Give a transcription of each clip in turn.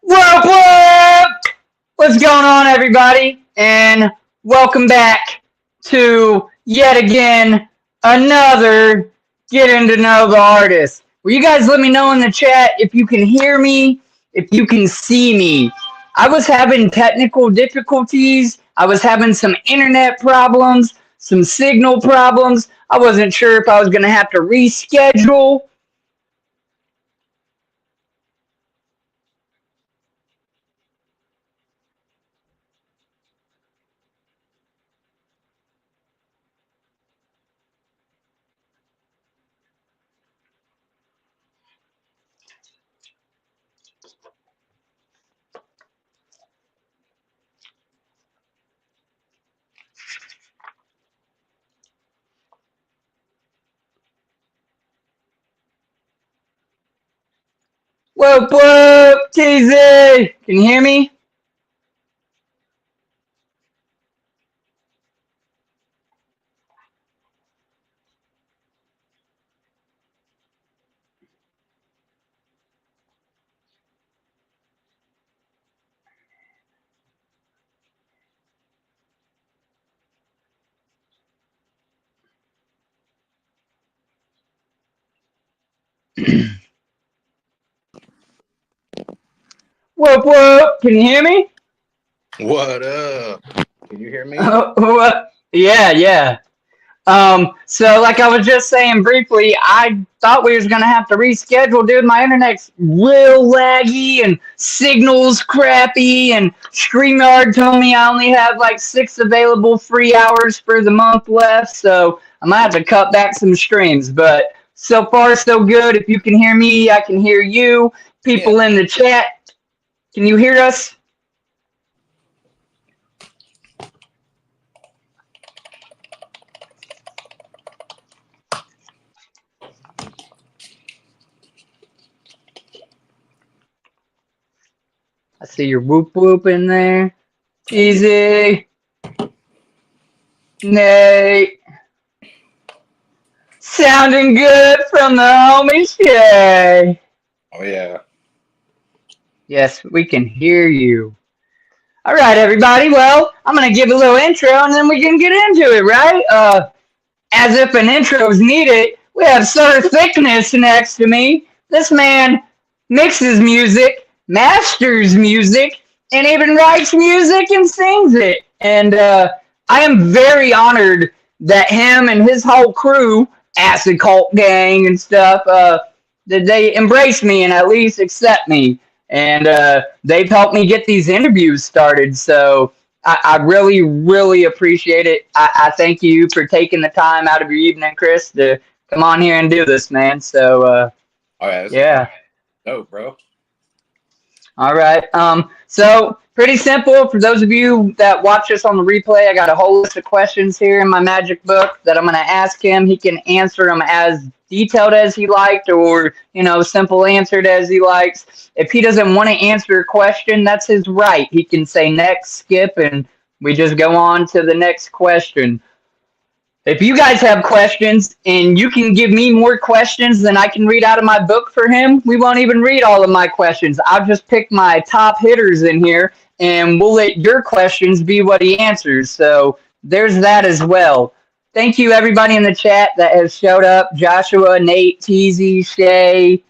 What? What's going on, everybody? And welcome back to yet again another Getting to Know the Artist. Will you guys let me know in the chat if you can hear me, if you can see me? I was having technical difficulties. I was having some internet problems, some signal problems. I wasn't sure if I was going to have to reschedule. What, TZ? Can you hear me? What? Can you hear me? What up? Can you hear me? What? Yeah. So like I was just saying briefly, I thought we was gonna have to reschedule, dude. My internet's real laggy and signals crappy, and StreamYard told me I only have like 6 available free hours for the month left, so I might have to cut back some streams. But so far so good. If you can hear me, I can hear you. People in the chat, can you hear us? I see your whoop in there. Easy. Nate. Sounding good from the homie Shay. Oh, yeah. Yes, we can hear you. All right, everybody. Well, I'm going to give a little intro and then we can get into it, right? As if an intro is needed, we have Sir Thicc Chriss next to me. This man mixes music, masters music, and even writes music and sings it. And I am very honored that him and his whole crew, Acid Cult Gang and stuff, that they embrace me and at least accept me. And they've helped me get these interviews started. So I really, really appreciate it. I thank you for taking the time out of your evening, Chris, to come on here and do this, man. So, yeah. Oh, bro. All right. So pretty simple. For those of you that watch us on the replay, I got a whole list of questions here in my magic book that I'm going to ask him. He can answer them as detailed as he liked, or simple answered as he likes. If he doesn't want to answer a question, that's his right. He can say next, skip, and we just go on to the next question. If you guys have questions and you can give me more questions than I can read out of my book for him, we won't even read all of my questions. I'll just pick my top hitters in here and we'll let your questions be what he answers. So there's that as well. Thank you, everybody in the chat that has showed up. Joshua, Nate, TZ, Shay.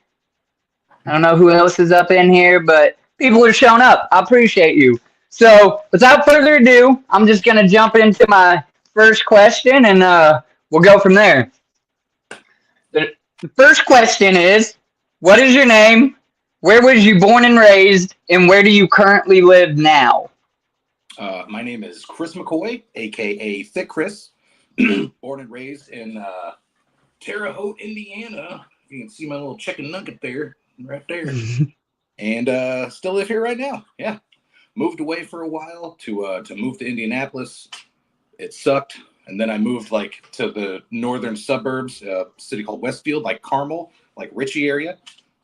I don't know who else is up in here, but people are showing up. I appreciate you. So without further ado, I'm just going to jump into my first question and we'll go from there. The first question is, what is your name? Where was you born and raised? And where do you currently live now? My name is Chris McCoy, a.k.a. Thicc Criss. Born and raised in Terre Haute, Indiana. You can see my little chicken nugget there, right there. And still live here right now. Yeah. Moved away for a while to move to Indianapolis. It sucked. And then I moved to the northern suburbs, a city called Westfield, like Carmel, like Ritchie area.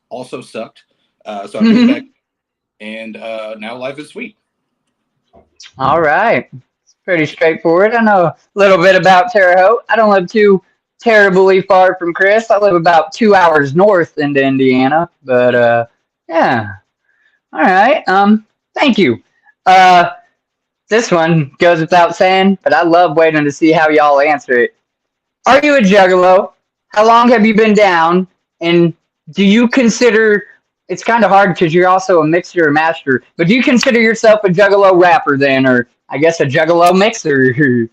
Also sucked. So I moved back, and now life is sweet. All right. It's pretty straightforward. I know a little bit about Terre Haute. I don't live too terribly far from Chris. I live about 2 hours north into Indiana. But, yeah. All right. Thank you. Uh, this one goes without saying, but I love waiting to see how y'all answer it. Are you a juggalo? How long have you been down? And do you consider it's kind of hard because you're also a mixer or master, but do you consider yourself a juggalo rapper then, or I guess a juggalo mixer?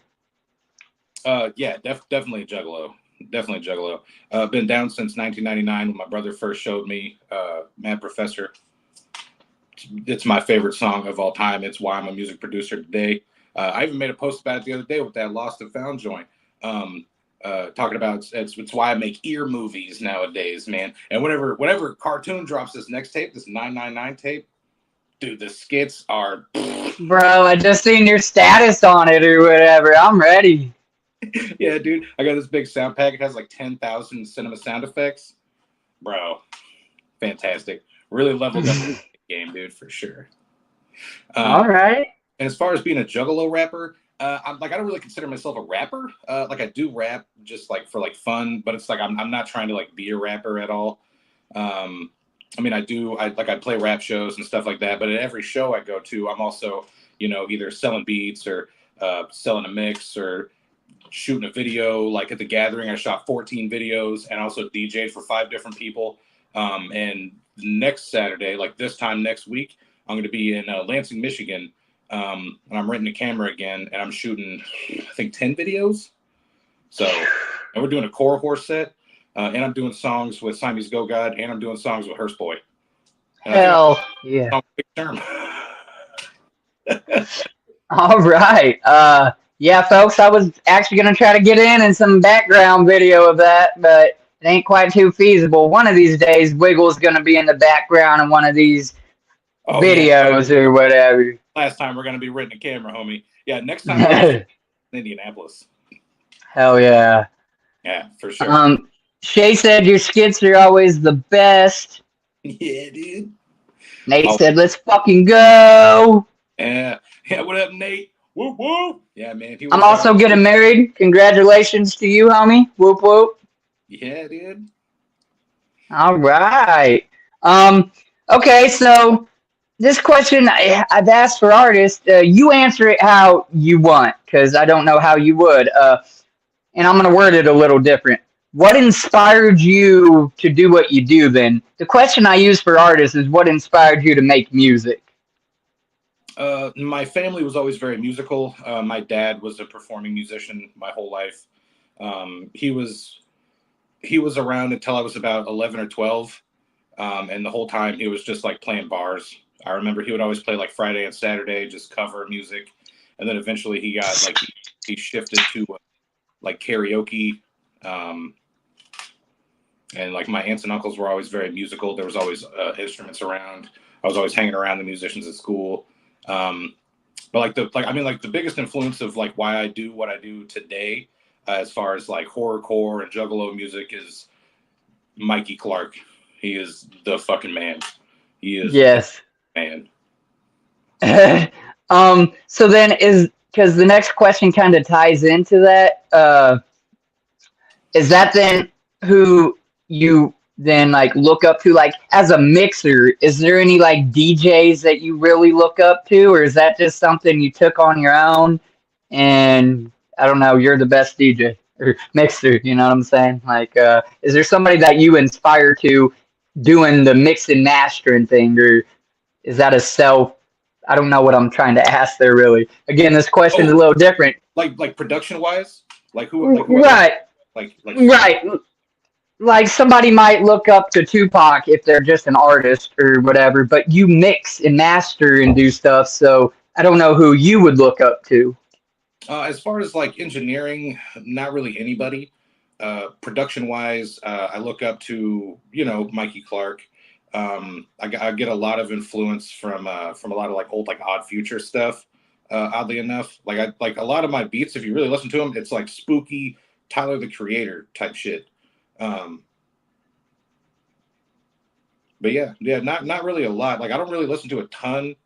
Yeah, definitely a Juggalo. Definitely a Juggalo. Been down since 1999 when my brother first showed me Mad Professor. It's my favorite song of all time. It's why I'm a music producer today. I even made a post about it the other day with that Lost and Found joint. Talking about it's why I make ear movies nowadays, man. And whenever Cartoon drops this next tape, this 999 tape, dude, the skits are Bro, I just seen your status on it or whatever. I'm ready. yeah, dude. I got this big sound pack. It has like 10,000 cinema sound effects, bro. Fantastic. Really leveled up the game, dude, for sure. All Um, right. and as far as being a Juggalo rapper, I don't really consider myself a rapper. Like I do rap just like for like fun, but it's like I'm not trying to like be a rapper at all. Um, I mean, I play rap shows and stuff like that, but at every show I go to, I'm also either selling beats or selling a mix or shooting a video. Like at the gathering, I shot 14 videos and also DJ'd for 5 different people. And next Saturday, like this time next week, I'm going to be in Lansing, Michigan. And I'm renting a camera again and I'm shooting, I think, 10 videos. So, and we're doing a core horse set. And I'm doing songs with Siamese Go God and I'm doing songs with Hearst Boy. And I think Hell yeah. I'm big term. All right. Yeah, folks, I was actually going to try to get in some background video of that, but it ain't quite too feasible. One of these days, Wiggle's going to be in the background in one of these Oh, yeah. videos or whatever. Last time we're going to be renting a camera, homie. Yeah, next time we're going to in Indianapolis. Hell yeah. Yeah, for sure. Shay said your skits are always the best. Yeah, dude. Nate said, let's fucking go. Yeah. Yeah, what up, Nate? Whoop, whoop. Yeah, man. I'm also getting married. Congratulations to you, homie. Whoop, whoop. Yeah, dude. All right. Okay, so this question I've asked for artists. You answer it how you want, because I don't know how you would. And I'm going to word it a little different. What inspired you to do what you do then? The question I use for artists is what inspired you to make music? My family was always very musical. My dad was a performing musician my whole life. He was around until I was about 11 or 12. And the whole time he was just like playing bars. I remember he would always play like Friday and Saturday, just cover music. And then eventually he got like, he shifted to like karaoke. And like my aunts and uncles were always very musical. There was always instruments around. I was always hanging around the musicians at school. But the biggest influence of like why I do what I do today, as far as like horrorcore and juggalo music, is Mikey Clark. He is the fucking man. He is Yes. man. So then is because the next question kind of ties into that. Is that then who you then like look up to, like as a mixer? Is there any like DJs that you really look up to, or is that just something you took on your own and I don't know, you're the best DJ or mixer, you know what I'm saying? Like is there somebody that you inspire to doing the mix and mastering thing, or is that a self? I don't know what I'm trying to ask there really. Again, this question is a little different. Like production wise, Right. Right. Like somebody might look up to Tupac if they're just an artist or whatever, but you mix and master and do stuff. So I don't know who you would look up to. As far as like engineering, not really anybody. Production wise, I look up to Mikey Clark. I get a lot of influence from a lot of like old like Odd Future stuff. Oddly enough, like a lot of my beats, if you really listen to them, it's like spooky Tyler the Creator type shit. But yeah, not really a lot. Like I don't really listen to a ton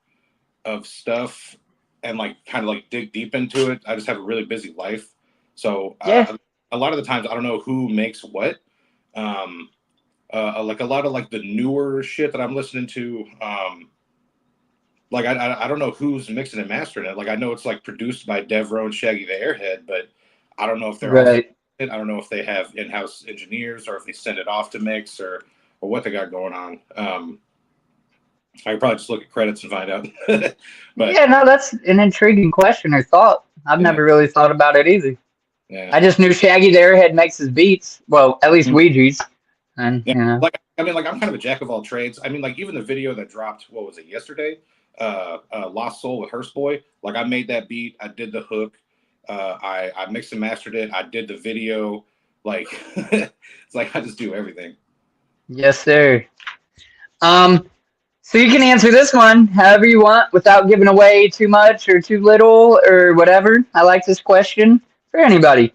of stuff and like kind of like dig deep into it. I just have a really busy life, so Yeah. a lot of the times I don't know who makes what. Like a lot of like the newer shit that I'm listening to. like I don't know who's mixing and mastering it. Like I know it's like produced by Devro and Shaggy the Airhead, but I don't know if they're also. Right. I don't know if they have in-house engineers or if they send it off to mix or what they got going on. I could probably just look at credits and find out. But Yeah, no, that's an intriguing question or thought. I've yeah, never really thought about it either. yeah, I just knew Shaggy the Airhead makes his beats. Well, at least Mhm. Ouija's. And, Yeah. you know. Like I mean, like I'm kind of a jack of all trades. I mean, like even the video that dropped, what was it, yesterday? Lost Soul with Hearst Boy. Like I made that beat, I did the hook, I mixed and mastered it, I did the video. Like it's like I just do everything. Yes, sir. Um, so you can answer this one however you want without giving away too much or too little or whatever. I like this question for anybody.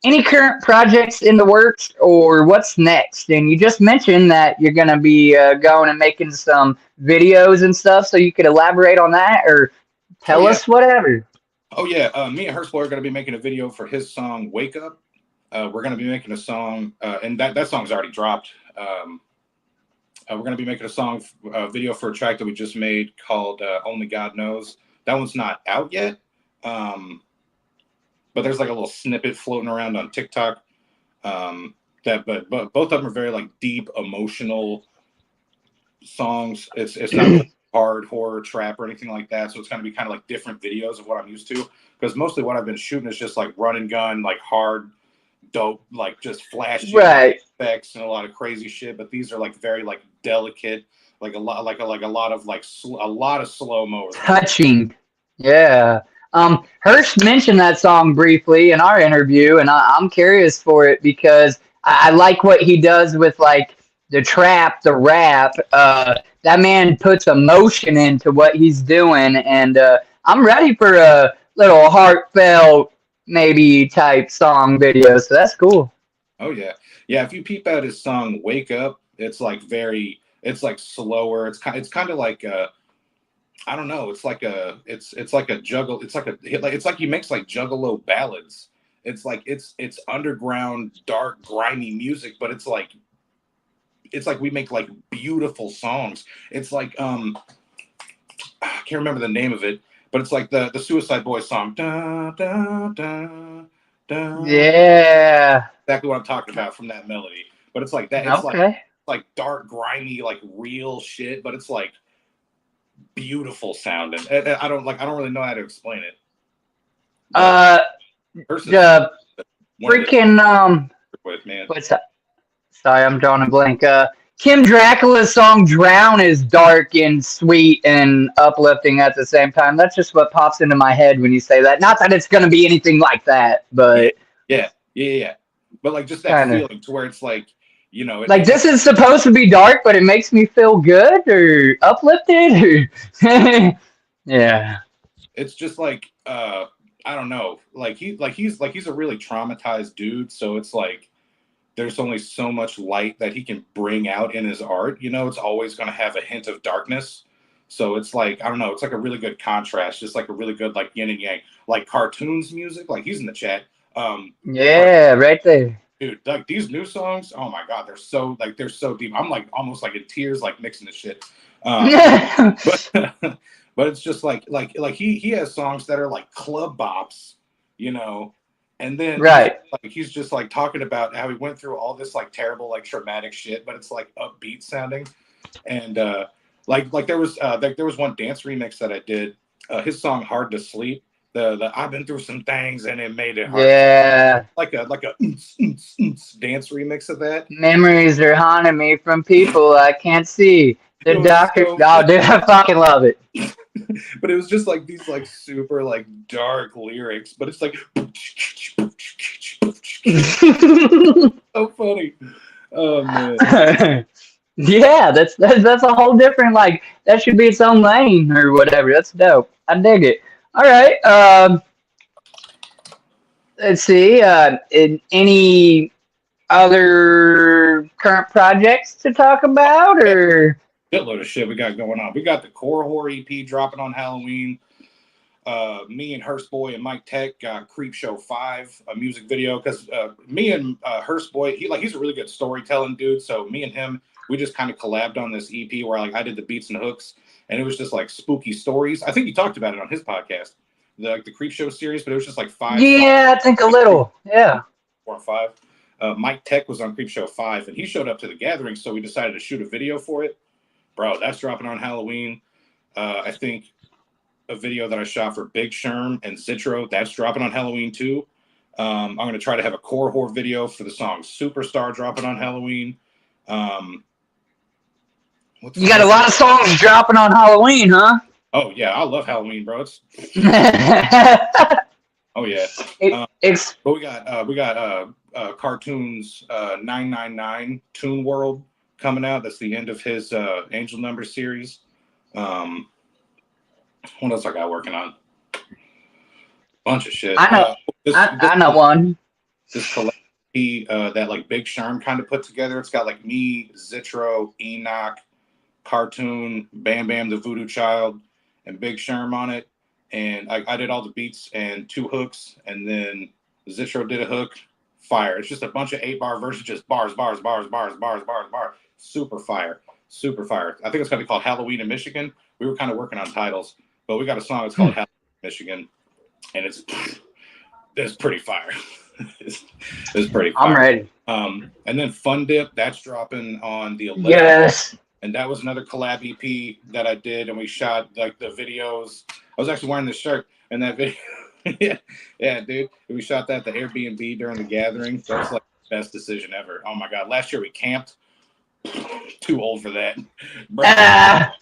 Any current projects in the works or what's next? And you just mentioned that you're going to be going and making some videos and stuff, so you could elaborate on that or Oh tell yeah. us whatever. Oh yeah. Me and Hearst Boy are gonna be making a video for his song Wake Up. We're gonna be making a song, and that song's already dropped. We're going to be making a song, video for a track that we just made called Only God Knows. That one's not out yet, but there's like a little snippet floating around on TikTok. But both of them are very like deep, emotional songs. It's not really hard horror trap or anything like that. So it's going to be kind of like different videos of what I'm used to. Because mostly what I've been shooting is just like run and gun, like hard, dope, like just flashy Right. effects and a lot of crazy shit. But these are like very like delicate, like a lot, like a lot of like a lot of slow mo. Touching. Yeah. Hurst mentioned that song briefly in our interview, and I'm curious for it because I like what he does with like the trap, the rap. That man puts emotion into what he's doing, and I'm ready for a little heartfelt, maybe type song video. So that's cool. Oh yeah, yeah. If you peep out his song "Wake Up," it's like very, it's like slower. It's kind of like I don't know. It's like a juggle. It's like he makes like juggalo ballads. It's like it's underground, dark, grimy music, but it's like we make like beautiful songs. It's like I can't remember the name of it, but it's like the Suicide Boys song. Da, da, da, da. Yeah. Exactly what I'm talking about from that melody. But it's like that. It's Okay. like dark, grimy, like real shit. But it's like beautiful sounding. I don't really know how to explain it. Uh, Versus the one of the freaking with man. what's that? Sorry, I'm drawing a blank. Kim Dracula's song "Drown" is dark and sweet and uplifting at the same time. That's just what pops into my head when you say that. Not that it's going to be anything like that, Yeah, but yeah. But like just that kind of feeling to where it's like, you know, like this is supposed to be dark, but it makes me feel good or uplifted. Or yeah, it's just like I don't know. He's a really traumatized dude. So it's like there's only so much light that he can bring out in his art. You know, it's always going to have a hint of darkness. So it's like, I don't know, it's like a really good contrast, just like a really good like yin and yang, like cartoons music. Like he's in the chat. yeah, right there. Dude, like these new songs, oh my god, they're so deep. I'm like almost like in tears, like mixing the shit. But but it's just like he has songs that are like club bops, you know, and then Right. he's just like talking about how he went through all this like terrible like traumatic shit, but it's like upbeat sounding, and like there was one dance remix that I did, his song "Hard to Sleep." The I've been through some things and it made it hard. Yeah. Like a dance remix of that. Memories are haunting me from people I can't see. It The was doctor. so Oh, dude, I fucking love it. but it was just like these like super like dark lyrics, but it's like so funny. Oh man. Yeah, that's a whole different like that should be its own lane or whatever. That's dope. I dig it. All right. Let's see. Any other current projects to talk about or? Shitload of shit we got going on. We got the Core Horror EP dropping on Halloween. Me and Hearst Boy and Mike Tech got Creep Show 5, a music video, because me and Hearst Boy, he's a really good storytelling dude. So me and him, we just kind of collabed on this EP where like I did the beats and hooks, and it was just like spooky stories. I think he talked about it on his podcast, the Creep Show series, but it was just like 5 Yeah, songs. I think a little. Yeah. 4 or 5. Mike Tech was on Creep Show 5, and he showed up to the gathering, so we decided to shoot a video for it. Bro, that's dropping on Halloween. I think a video that I shot for Big Sherm and Zitro, that's dropping on Halloween too. I'm going to try to have a core horror video for the song Superstar dropping on Halloween. You got a lot of songs dropping on Halloween, huh? Oh, yeah. I love Halloween, bro. Oh, yeah. But we got Cartoons 999 Toon World coming out. That's the end of his Angel Number series. What else I got working on? Bunch of shit. I know. I know one. This collection that like Big Sherm kind of put together. It's got like me, Zitro, Enoch, Cartoon, Bam Bam the Voodoo Child, and Big Sherm on it. And I did all the beats and 2 hooks, and then Zitro did a hook. Fire. It's just a bunch of 8-bar verses, just bars. Super fire. Super fire. I think it's going to be called Halloween in Michigan. We were kind of working on titles, but we got a song that's called Halloween in Michigan, and it's pretty fire. it's pretty fire. I'm ready. And then Fun Dip, that's dropping on the 11th. Yes. And that was another collab EP that I did, and we shot like the videos. I was actually wearing this shirt in that video. yeah, dude. We shot that at the Airbnb during the gathering. That was like the best decision ever. Oh my god. Last year we camped. Too old for that. Yeah,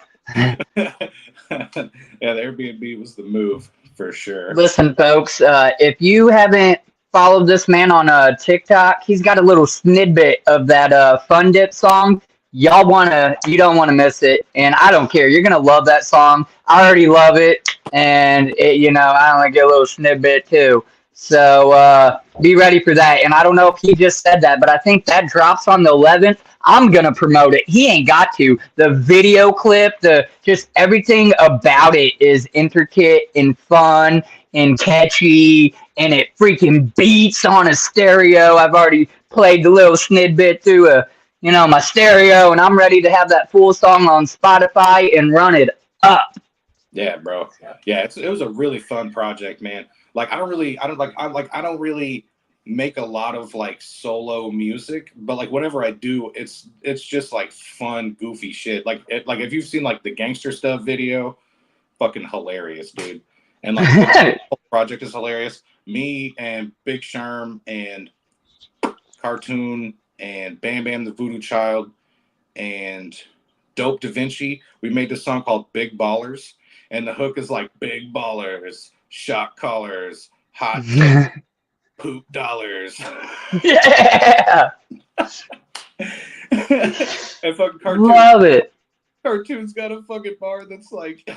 the Airbnb was the move for sure. Listen, folks, if you haven't followed this man on TikTok, he's got a little snippet of that Fun Dip song. You don't want to miss it, and I don't care. You're gonna love that song. I already love it, and I only get a little snippet too. So be ready for that. And I don't know if he just said that, but I think that drops on the 11th. I'm gonna promote it. He ain't got to. The video clip, just everything about it is intricate and fun and catchy, and it freaking beats on a stereo. I've already played the little snippet through my stereo, and I'm ready to have that full song on Spotify and run it up. Yeah, bro. Yeah, it was a really fun project, man. Like I don't really make a lot of like solo music, but like whatever I do, it's just like fun, goofy shit. Like if you've seen like the Gangster Stuff video, fucking hilarious, dude. And like the whole project is hilarious. Me and Big Sherm and Cartoon and Bam Bam the Voodoo Child and Dope Da Vinci, we made this song called Big Ballers, and the hook is like big ballers, shock collars, hot poop dollars. Yeah. And fucking Cartoon, love it. Cartoon's got a fucking bar that's like,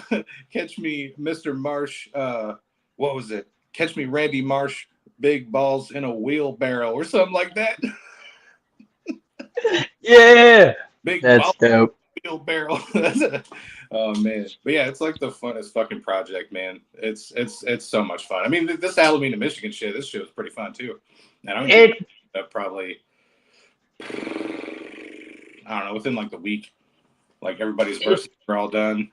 catch me, Mr. Marsh. What was it? Catch me, Randy Marsh, big balls in a wheelbarrow or something like that. Yeah. That's dope. Wheelbarrow. Oh man, but yeah, it's like the funnest fucking project, man. It's so much fun. I mean, this Halloween in Michigan shit, this shit was pretty fun too. And I'm gonna probably, I don't know, within like the week, like everybody's verses are all done.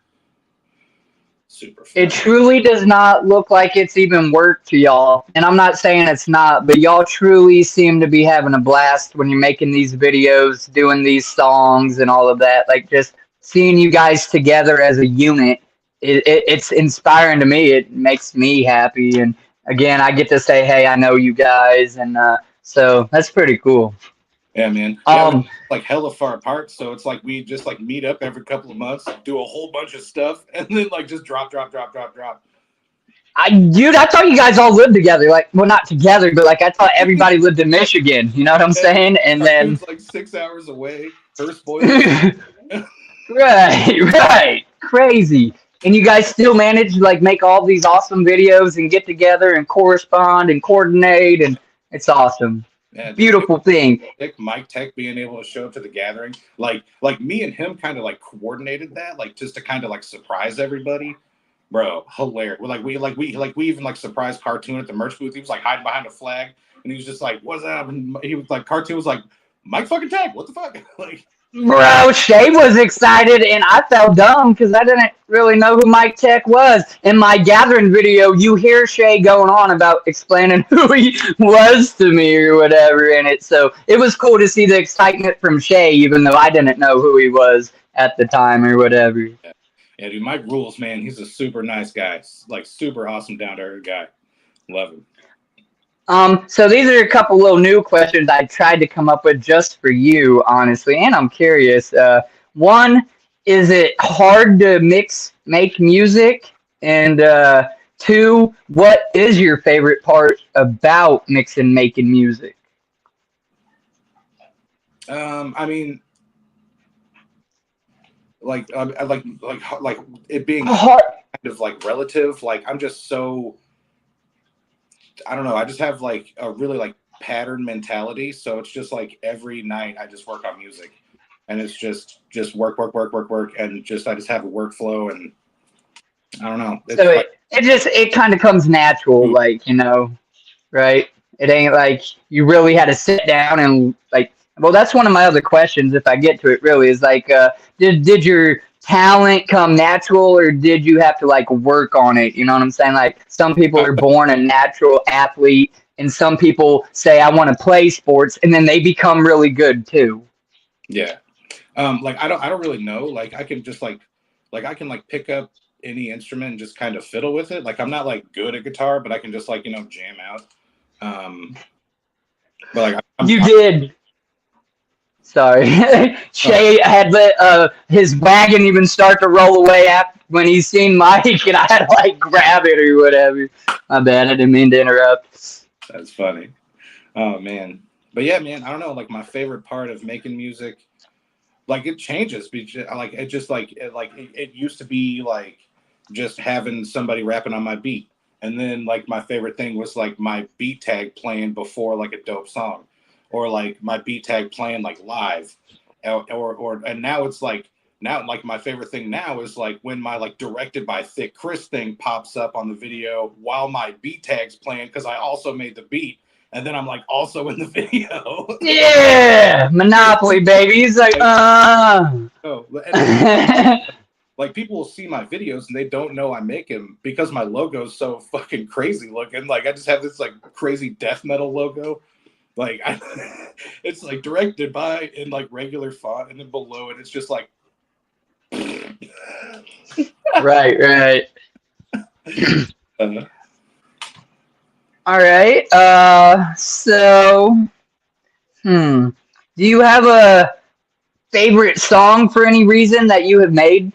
Super fun. It truly does not look like it's even work to y'all. And I'm not saying it's not, but y'all truly seem to be having a blast when you're making these videos, doing these songs and all of that. Like just seeing you guys together as a unit, it's inspiring to me. It makes me happy. And again, I get to say, hey, I know you guys. And so that's pretty cool. Yeah, man. Yeah, we're like hella far apart, so it's like we just like meet up every couple of months, do a whole bunch of stuff, and then like just drop. Dude, I thought you guys all lived together. Like, well, not together, but like I thought everybody lived in Michigan. You know what I'm saying? And then it's like 6 hours away. First boy. Right, crazy. And you guys still manage to like make all these awesome videos and get together and correspond and coordinate, and it's awesome. Yeah, beautiful thing. Mike Tech being able to show up to the gathering, like me and him kind of like coordinated that, like just to kind of like surprise everybody, bro. Hilarious. We even like surprised Cartoon at the merch booth. He was like hiding behind a flag, and he was just like, "What's up?" And he was like, Cartoon was like, "Mike fucking Tech, what the fuck?" Like Bro, Shay was excited, and I felt dumb because I didn't really know who Mike Tech was. In my gathering video, you hear Shay going on about explaining who he was to me or whatever in it. So it was cool to see the excitement from Shay, even though I didn't know who he was at the time or whatever. Yeah, dude, Mike rules, man. He's a super nice guy, like super awesome, down to earth guy. Love him. So these are a couple little new questions I tried to come up with just for you, honestly, and I'm curious. One, is it hard to make music? And two, what is your favorite part about mixing, making music? I mean, like it being Hard. kind of like relative. Like I'm just so, I don't know. I just have like a really like pattern mentality. So it's just like every night I just work on music, and it's just work, and just I just have a workflow, and I don't know. It's So like it kind of comes natural, like, right? It ain't like you really had to sit down and like. Well, that's one of my other questions. If I get to it, really is like, did your talent come natural, or did you have to like work on it? You know what I'm saying? Like some people are born a natural athlete, and some people say I want to play sports, and then they become really good too. yeah. Like I don't really know. Like I can just like I can like pick up any instrument and just kind of fiddle with it. Like I'm not like good at guitar, but I can just like jam out. Um, but like You did. Sorry, Shay had let his wagon even start to roll away after when he seen Mike, and I had to like grab it or whatever. My bad, I didn't mean to interrupt. that's funny. Oh man, but yeah, man. I don't know. Like my favorite part of making music, like it changes. Like it just it used to be like just having somebody rapping on my beat, and then like my favorite thing was like my beat tag playing before like a dope song, or like my beat tag playing like live, or and now it's like now like my favorite thing now is like when my like directed by Thicc Chriss thing pops up on the video while my beat tag's playing because I also made the beat, and then I'm like also in the video. Yeah, Monopoly, baby. He's like, Oh, like people will see my videos and they don't know I make them because my logo is so fucking crazy looking. Like I just have this like crazy death metal logo. Like it's like directed by in like regular font, and then below it it's just like right, right. uh, All right. So, do you have a favorite song for any reason that you have made?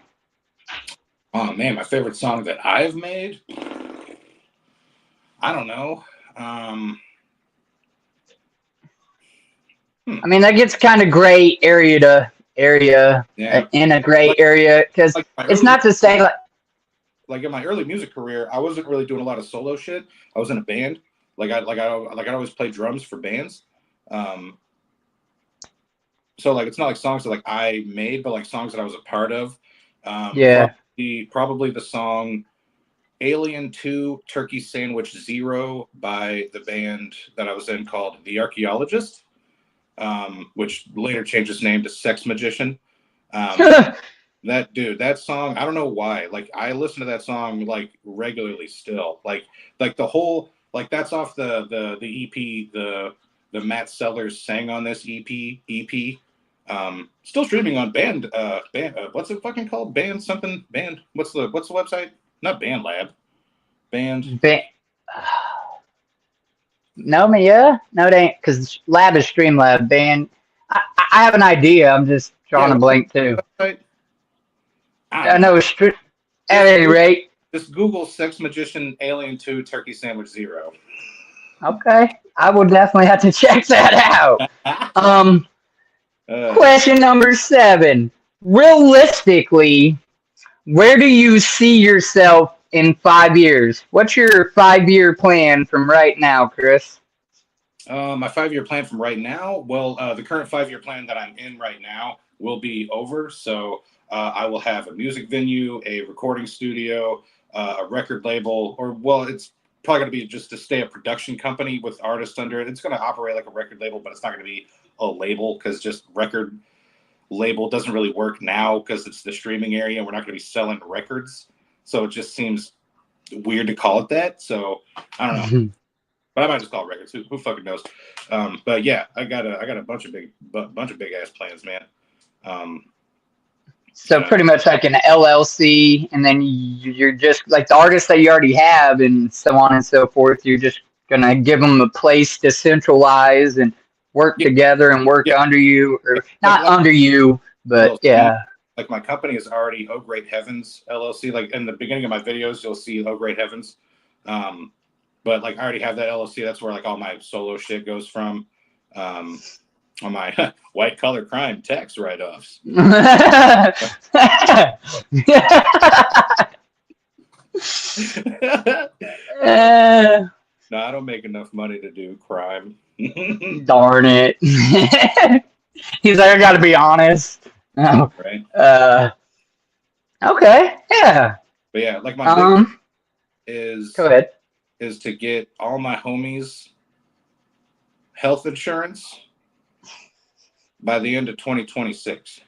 oh man, my favorite song that I've made. I don't know. I mean, that gets kind of gray area to area Yeah, in a gray like area because like my it's early not to say like in my early music career, I wasn't really doing a lot of solo shit. I was in a band. I always play drums for bands. Um, so like it's not like songs that like I made, but like songs that I was a part of. yeah. Probably the song Alien 2 Turkey Sandwich Zero by the band that I was in called The Archaeologist, which later changed its name to Sex Magician. Um, that song, I don't know why. Like I listen to that song like regularly still. Like the whole like that's off the EP the Matt Sellers sang on this EP. Still streaming on band what's it fucking called? Band something band. What's the website? Not Band Lab. Band. Ba- no, me, yeah, no, it ain't because Lab is Streamlab. Band. I have an idea. I'm just Yeah, drawing a what's the blank too. website? I I don't know. know. At any rate, Just Google Sex Magician Alien 2 Turkey Sandwich Zero. okay. I will definitely have to check that out. uh, Question number 7. Realistically, where do you see yourself in 5 years? What's your 5 year plan from right now, Chris? my 5 year plan from right now. Well, the current 5 year plan that I'm in right now will be over. So I will have a music venue, a recording studio, a record label, or well, it's probably going to be just to stay a production company with artists under it. It's going to operate like a record label, but it's not going to be a label because just record. label doesn't really work now because it's the streaming area. We're not going to be selling records, so it just seems weird to call it that. So I don't know, but I might just call it records. Who fucking knows? But yeah, I got a bunch of big ass plans, man. So pretty much like an LLC, and then you're just like the artists that you already have, and so on and so forth. You're just gonna give them a place to centralize and work together and work under you, or not under you, but LLC, yeah. Like my company is already Oh Great Heavens LLC. Like in the beginning of my videos, you'll see Oh Great Heavens. But like I already have that LLC. That's where like all my solo shit goes from. On my white collar crime tax write-offs. No, I don't make enough money to do crime. Darn it. He's like, I gotta be honest. No. Right. Okay. Yeah. But yeah, like my big is go ahead. Is to get all my homies health insurance by the end of 2026.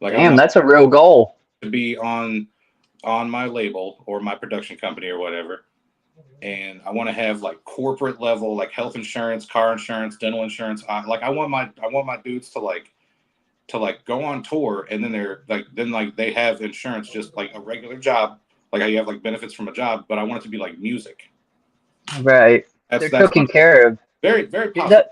Like, damn, that's a real goal. To be on my label or my production company or whatever, and I want to have like corporate level like health insurance, car insurance, dental insurance. Like I want my dudes to go on tour, and then they have insurance just like a regular job, like how you have like benefits from a job, but I want it to be like music. Right. They're taken care of. Very, very positive.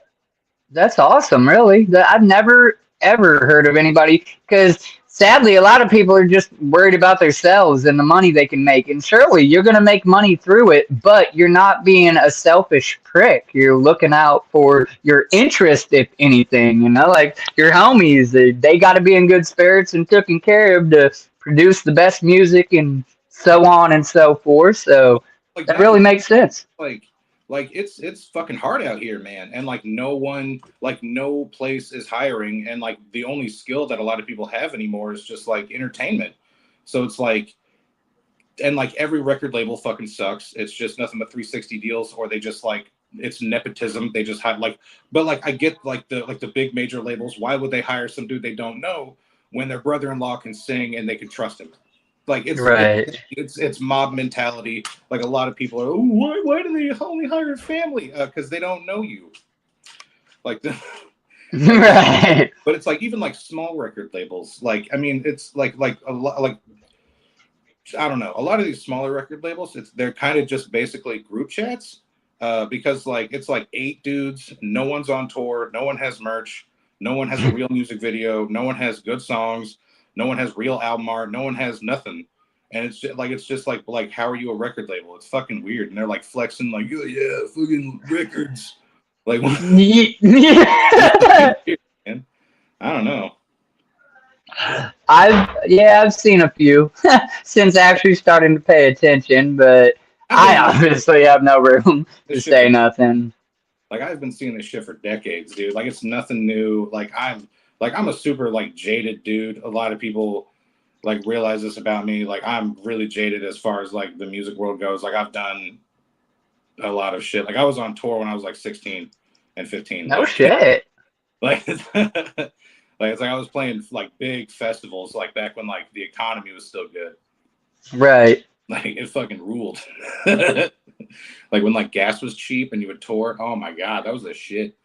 That's awesome, really. I've never, ever heard of anybody, because sadly, a lot of people are just worried about themselves and the money they can make. And surely you're going to make money through it, but you're not being a selfish prick. You're looking out for your interest, if anything, like your homies, they got to be in good spirits and taken care of to produce the best music and so on and so forth. So like that really makes sense. Like it's fucking hard out here, man. And like no place is hiring. And like the only skill that a lot of people have anymore is just like entertainment. So it's like, and like every record label fucking sucks. It's just nothing but 360 deals, or they just like, it's nepotism. They just have like, but like I get like the big major labels. Why would they hire some dude they don't know when their brother-in-law can sing and they can trust him? Like it's right. It's mob mentality. Like a lot of people are, oh, why do they only hire family? Because they don't know you. Like right. But it's like even like small record labels. Like I mean, it's like a lot like I don't know. A lot of these smaller record labels, they're kind of just basically group chats. Because like it's like 8 dudes, no one's on tour, no one has merch, no one has a real music video, no one has good songs. No one has real album art. No one has nothing, and it's just like how are you a record label? It's fucking weird, and they're like flexing like yeah, fucking records. Like yeah. I don't know. I've seen a few since actually starting to pay attention, but I obviously have no room to say nothing. Like I've been seeing this shit for decades, dude. Like it's nothing new. Like I'm a super like jaded dude. A lot of people like realize this about me. Like I'm really jaded as far as like the music world goes. Like I've done a lot of shit. Like I was on tour when I was like 16 and 15. No shit. Like it's like I was playing like big festivals like back when like the economy was still good. Right. Like it fucking ruled. Like when like gas was cheap and you would tour. Oh my god, that was the shit.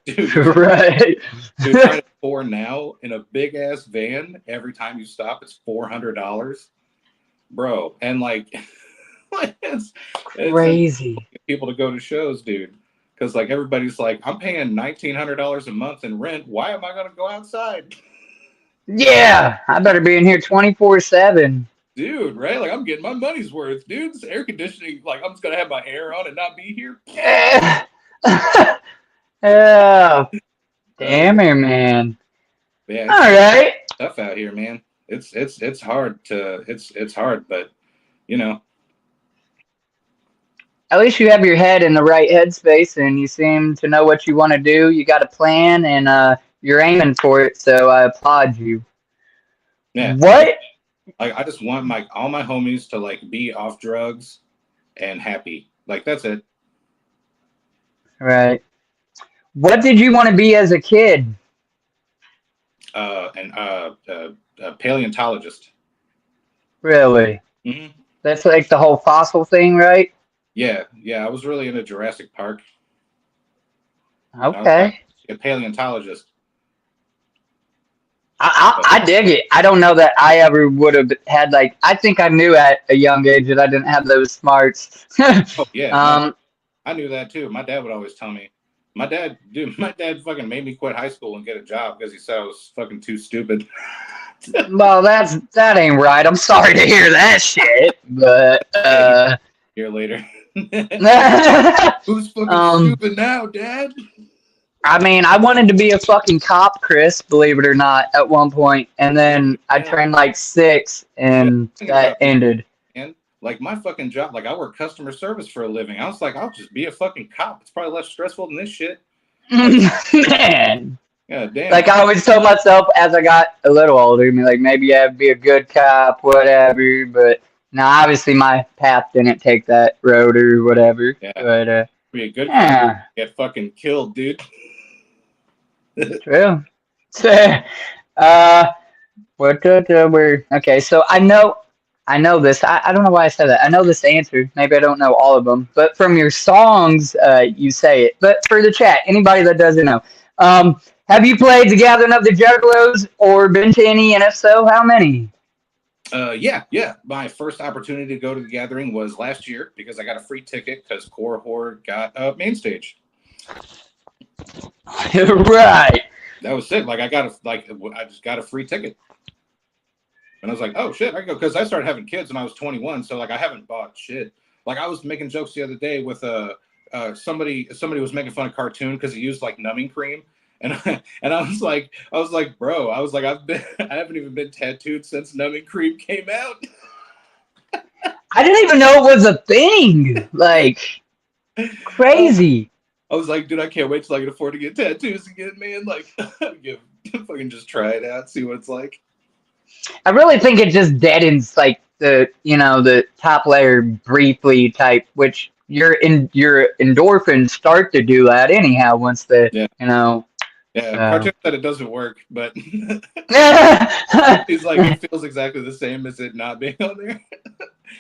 Dude, right. Dude, trying to tour now in a big ass van. Every time you stop, it's $400, bro. And like, it's crazy. People to go to shows, dude. Because like everybody's like, I'm paying $1,900 a month in rent. Why am I gonna go outside? Yeah, I better be in here 24/7. Dude, right? Like I'm getting my money's worth, dude. This air conditioning, like I'm just gonna have my air on and not be here. Yeah. Damn it, man. Yeah, all right. Tough out here, man. It's hard to it's hard, but you know. At least you have your head in the right headspace and you seem to know what you want to do. You got a plan and you're aiming for it, so I applaud you. Yeah. What? Like I just want all my homies to like be off drugs and happy. Like that's it. Right. What did you want to be as a kid? A paleontologist. Really? Hmm. That's like the whole fossil thing, right? Yeah, yeah. I was really into Jurassic Park. I was like Okay. a paleontologist. But, I dig it. I don't know that I ever would have had like. I think I knew at a young age that I didn't have those smarts. oh yeah, no, um, I knew that too. My dad would always tell me. My dad fucking made me quit high school and get a job because he said I was fucking too stupid. well, that ain't right. I'm sorry to hear that shit, but Hey, a year later. Who's fucking um, stupid now, Dad? I mean, I wanted to be a fucking cop, Chris, believe it or not, at one point, and then I Yeah. turned like 6, Yeah, and think that about me, ended. man. Like my fucking job, like I work customer service for a living. I was like, I'll just be a fucking cop. It's probably less stressful than this shit. Like, Man. yeah, Like damn. I always told myself as I got a little older, like maybe I'd be a good cop, whatever. But now, obviously, my path didn't take that road or whatever. Yeah, But be a good cop. yeah, Get fucking killed, dude. true. We're okay. So I know this. I don't know why I said that. I know this answer. Maybe I don't know all of them, but from your songs, you say it. But for the chat, anybody that doesn't know, have you played the Gathering of the Juggalos or been to any? And if so, how many? Yeah. My first opportunity to go to the gathering was last year because I got a free ticket because Core Horde got main stage. Right. That was it. Like I just got a free ticket. And I was like, oh shit, I can go because I started having kids when I was 21. So like I haven't bought shit. Like I was making jokes the other day with somebody was making fun of Cartoon because he used like numbing cream. And I was like, bro, I was like, I haven't even been tattooed since numbing cream came out. I didn't even know it was a thing. Like crazy. I was like, dude, I can't wait till I can afford to get tattoos again, man. Like, fucking just try it out, see what it's like. I really think it just deadens like the top layer briefly type, which your endorphins start to do that anyhow once the Yeah. Yeah, so. Cartoon said it doesn't work, but he's like, it feels exactly the same as it not being on there.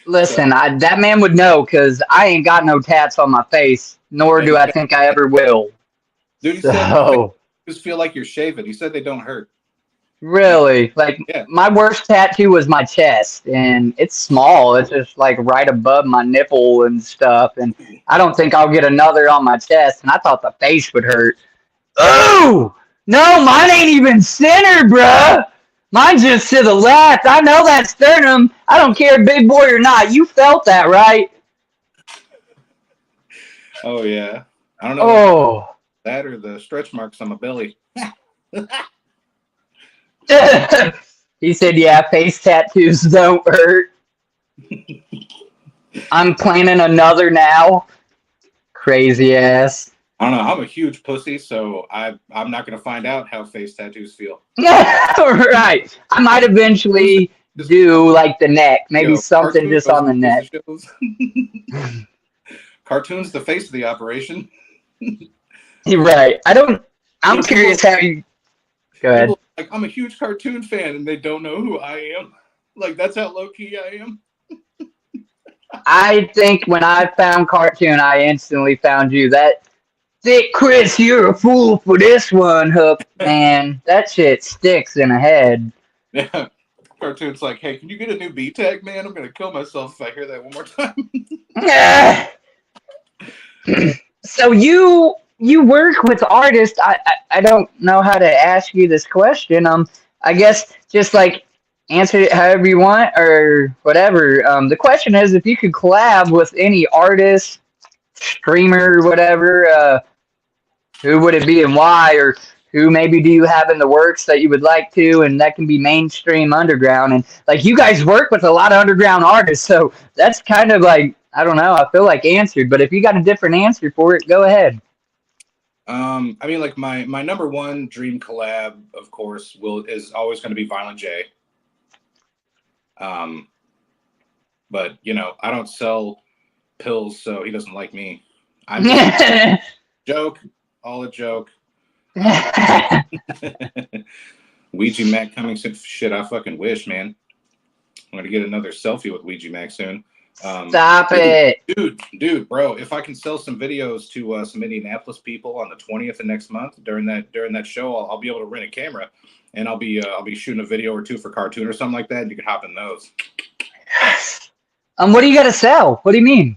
Listen, that man would know because I ain't got no tats on my face, nor do I think I ever will. Dude, he said So just feel like you're shaving. He said they don't hurt. really, like Yeah. my worst tattoo was my chest, and it's small. It's just like right above my nipple and stuff, and I don't think I'll get another on my chest. And I thought the face would hurt. Oh no, mine ain't even center, bruh. Mine's just to the left. I know that sternum. I don't care, big boy or not. You felt that, right? Oh yeah. I don't know Oh. that or the stretch marks on my belly. He said, yeah, face tattoos don't hurt. I'm planning another now. Crazy ass. I don't know. I'm a huge pussy, so I'm not gonna find out how face tattoos feel. Right. I might eventually do like the neck, maybe something just on the neck. Cartoon's the face of the operation. You're right. I'm curious how you. Go ahead. People like, I'm a huge Cartoon fan, and they don't know who I am. Like that's how low key I am. I think when I found Cartoon, I instantly found you. That Thicc Criss, you're a fool for this one, Hook. Man, that shit sticks in a head. Yeah. Cartoon's like, hey, can you get a new B tag, man? I'm gonna kill myself if I hear that one more time. So you work with artists. I don't know how to ask you this question. I guess just like answer it however you want or whatever. The question is if you could collab with any artist, streamer, whatever, who would it be and why, or who maybe do you have in the works that you would like to, and that can be mainstream underground. And like you guys work with a lot of underground artists, so that's kind of like I don't know. I feel like answered, but if you got a different answer for it, go ahead. I mean, like my number one dream collab, of course, is always going to be Violent J. But you know, I don't sell pills, so he doesn't like me. I'm joke, all a joke. Ouija Mac coming soon. Shit, I fucking wish, man. I'm gonna get another selfie with Ouija Mac soon. Stop it. Dude, bro. If I can sell some videos to some Indianapolis people on the 20th of next month during that show, I'll be able to rent a camera, and I'll be shooting a video or two for cartoon or something like that. And you can hop in those. What do you got to sell? What do you mean?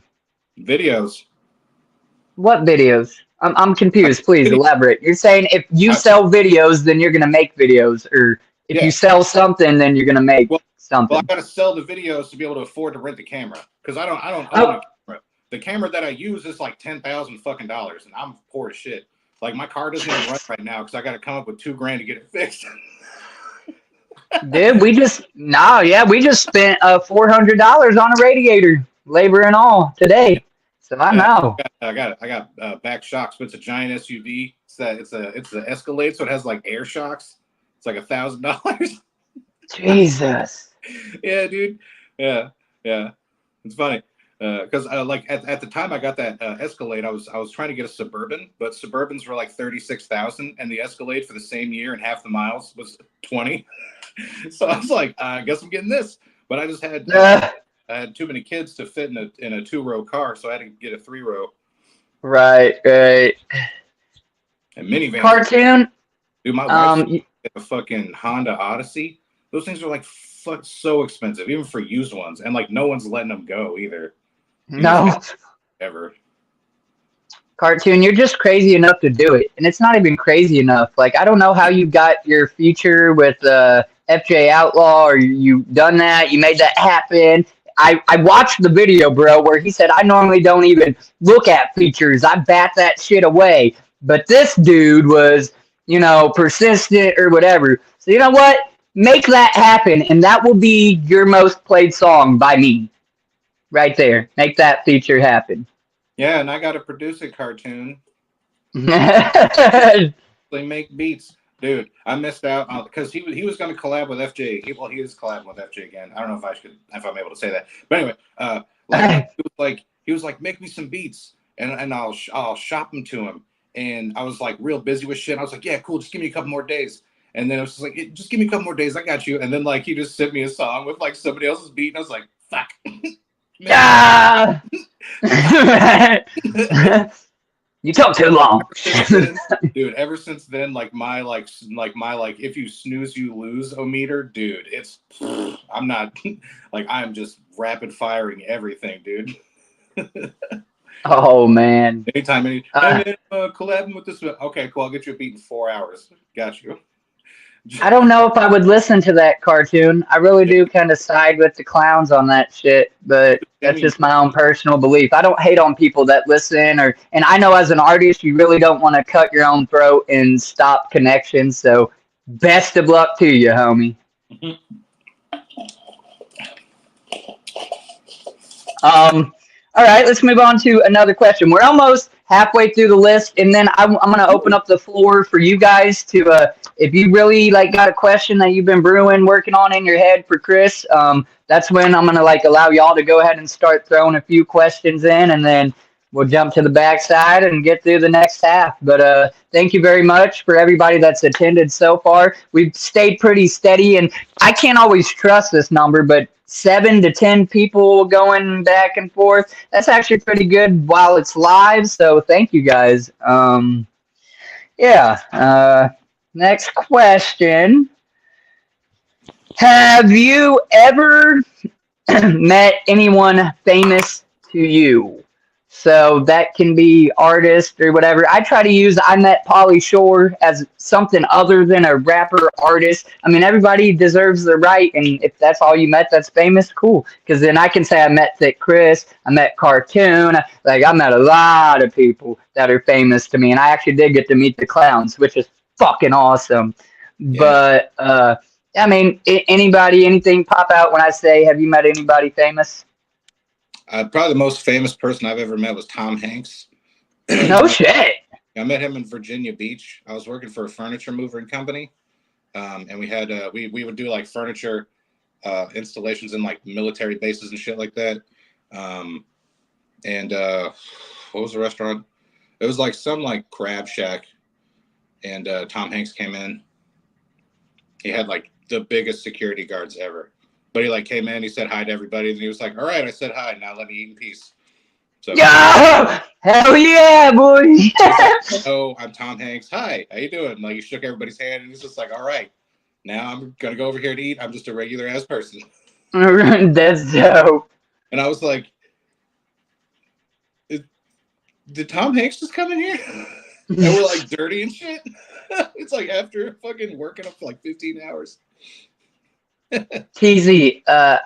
Videos. What videos? I'm confused. Please elaborate. You're saying if you sell videos, then you're gonna make videos, or if you sell something, then you're gonna make something. Well, I gotta sell the videos to be able to afford to rent the camera because I don't own a camera. The camera that I use is like $10,000 fucking dollars, and I'm poor as shit. Like my car doesn't even run right now because I got to come up with $2,000 to get it fixed. Dude, we just spent $400 on a radiator, labor and all, today. So I know. I got back shocks, but it's a giant SUV. It's a Escalade, so it has like air shocks. It's like $1,000. Jesus. Yeah, dude. Yeah. It's funny because like at the time I got that Escalade, I was trying to get a Suburban, but Suburbans were like 36,000, and the Escalade for the same year and half the miles was 20. So I was like, I guess I'm getting this, but I just had. I had too many kids to fit in a 2-row car, so I had to get a 3-row. Right. And minivan. Cartoon. Dude, my wife had a fucking Honda Odyssey. Those things are like so expensive, even for used ones, and like no one's letting them go either. No. Ever. Cartoon, you're just crazy enough to do it, and it's not even crazy enough. Like I don't know how you got your feature with FJ Outlaw, or you done that. You made that happen. I watched the video, bro, where he said, I normally don't even look at features. I bat that shit away. But this dude was, persistent or whatever. So you know what? Make that happen, and that will be your most played song by me. Right there. Make that feature happen. Yeah, and I got to produce a cartoon. They make beats. Dude, I missed out because he was going to collab with FJ. He is collabing with FJ again. I don't know if I'm able to say that. But anyway, he was like, make me some beats and I'll shop them to him. And I was like real busy with shit. I was like, yeah, cool. Just give me a couple more days. And then it was just like, just give me a couple more days. I got you. And then like he just sent me a song with like somebody else's beat, and I was like, fuck. Ah! You talk too long. Dude, ever since then, like my if you snooze you lose meter, dude, I'm not like I'm just rapid firing everything, dude. Oh man. Anytime collabing with this. Okay, cool, I'll get you a beat in 4 hours. Got you. I don't know if I would listen to that cartoon. I really do kind of side with the clowns on that shit, but that's just my own personal belief. I don't hate on people that listen, and I know as an artist, you really don't want to cut your own throat and stop connections. So, best of luck to you, homie. All right, let's move on to another question. We're almost halfway through the list, and then I'm going to open up the floor for you guys to, if you really got a question that you've been working on in your head for Chris, that's when I'm going to allow y'all to go ahead and start throwing a few questions in, and then we'll jump to the backside and get through the next half. But thank you very much for everybody that's attended so far. We've stayed pretty steady, and I can't always trust this number, but 7 to 10 people going back and forth. That's actually pretty good while it's live. So thank you guys. Next question. Have you ever met anyone famous to you? So that can be artist or whatever. I try to use I met Pauly Shore as something other than a rapper artist. I mean, everybody deserves the right, and if that's all you met that's famous, cool. Because then I can say I met Thicc Criss, I met Cartoon. I met a lot of people that are famous to me, and I actually did get to meet the clowns, which is fucking awesome. Yeah. But, I mean, anything pop out when I say, have you met anybody famous? Probably the most famous person I've ever met was Tom Hanks. No shit. I met him in Virginia Beach. I was working for a furniture moving company, and we had we would do furniture installations in military bases and shit like that. And what was the restaurant? It was some crab shack, and Tom Hanks came in, He had like the biggest security guards ever. But he like came in, he said hi to everybody, and he was like, "All right, I said hi. Now let me eat in peace." So, yeah, hell yeah, boy. like, "Oh, I'm Tom Hanks. Hi, how you doing?" Like he shook everybody's hand, and he's just like, "All right, now I'm gonna go over here to eat. I'm just a regular ass person." That's dope. And I was like, "Did Tom Hanks just come in here?" And we're like dirty and shit. It's like after fucking working up for like 15 hours. TZ, I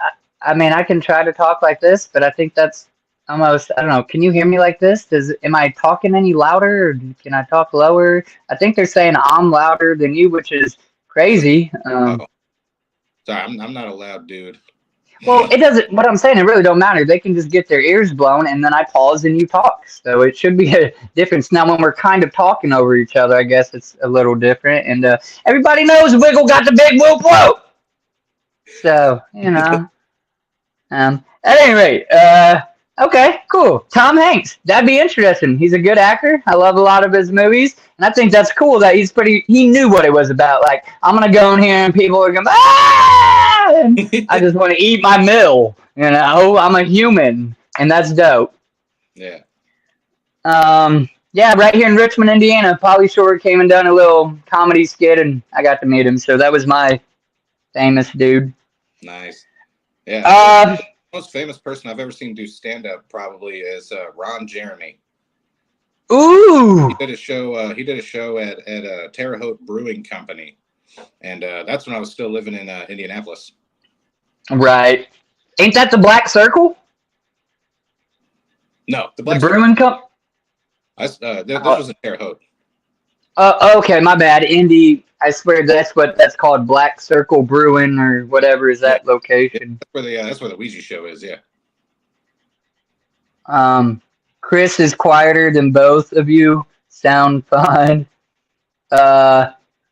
mean, I can try to talk like this, but I think that's almost, I don't know. Can you hear me like this? Am I talking any louder, or can I talk lower? I think they're saying I'm louder than you, which is crazy. Oh, sorry, I'm not a loud dude. Well, it doesn't, what I'm saying, it really don't matter. They can just get their ears blown, and then I pause and you talk. So it should be a difference. Now, when we're kind of talking over each other, I guess it's a little different. And everybody knows Wiggle got the big whoop whoop. So, at any rate, okay, cool. Tom Hanks, that'd be interesting. He's a good actor. I love a lot of his movies, and I think that's cool that he knew what it was about. Like, I'm gonna go in here and people are going, ah! And I just want to eat my meal. I'm a human, and that's dope. Yeah. Yeah, right here in Richmond, Indiana, Pauly Shore came and done a little comedy skit, and I got to meet him. So that was my famous dude. Nice. Yeah. The most famous person I've ever seen do stand up probably is Ron Jeremy. Ooh. He did a show. He did a show at Terre Haute Brewing Company, and that's when I was still living in Indianapolis. Right. Ain't that the Black Circle? No, the Brewing Cup. This was in Terre Haute. Okay, my bad. Indy. I swear that's what that's called, Black Circle Brewing or whatever is that location. Yeah, that's where the Ouija show is. Yeah. Chris is quieter than both of you. Sound fine.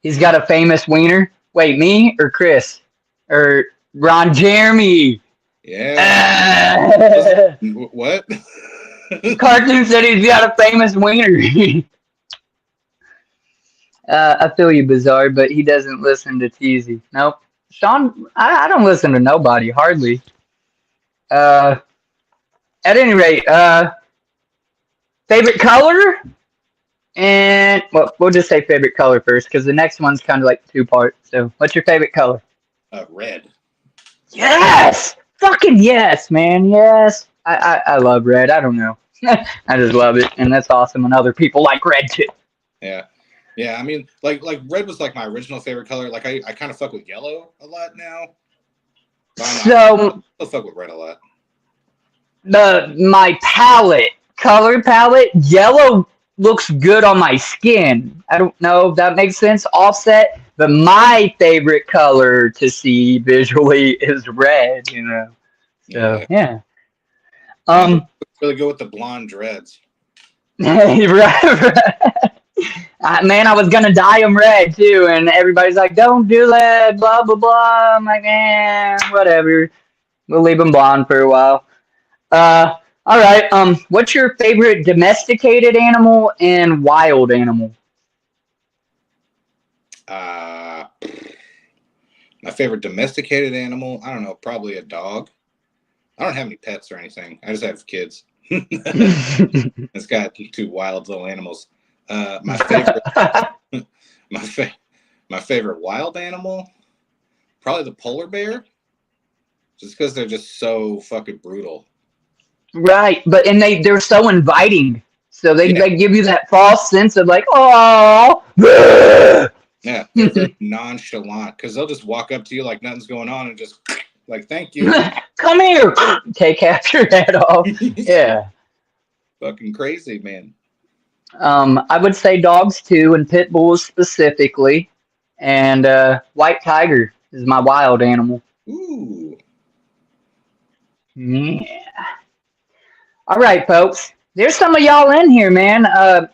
He's got a famous wiener. Wait, me or Chris or Ron Jeremy? Yeah. What? Cartoon said he's got a famous wiener. I feel you, Bizarre, but he doesn't listen to Teasy. Nope. Sean, I don't listen to nobody, hardly. At any rate, favorite color? And, well, we'll just say favorite color first, because the next one's kind of like two-part. So, what's your favorite color? Red. Yes! Fucking yes, man, yes. I love red. I don't know. I just love it, and that's awesome, and other people like red, too. Yeah. Yeah, I mean, like red was like my original favorite color. Like I kind of fuck with yellow a lot now. So I fuck with red a lot. My color palette, yellow looks good on my skin. I don't know if that makes sense, offset. But my favorite color to see visually is red. So yeah. Really go with the blonde dreads. right. Man, I was gonna dye them red too, and everybody's like, "Don't do that," blah blah blah. I'm like, whatever. We'll leave them blonde for a while. All right. What's your favorite domesticated animal and wild animal? My favorite domesticated animal, I don't know, probably a dog. I don't have any pets or anything. I just have kids. It's got two wild little animals. My favorite, my favorite wild animal, probably the polar bear, just because they're just so fucking brutal. Right, but they're so inviting, so they give you that false sense of like, oh, yeah, they're very nonchalant because they'll just walk up to you like nothing's going on and just like, thank you, come here, take half your head off. Yeah, fucking crazy, man. I would say dogs too, and pit bulls specifically, and white tiger is my wild animal. Ooh. Yeah. All right, folks. There's some of y'all in here, man.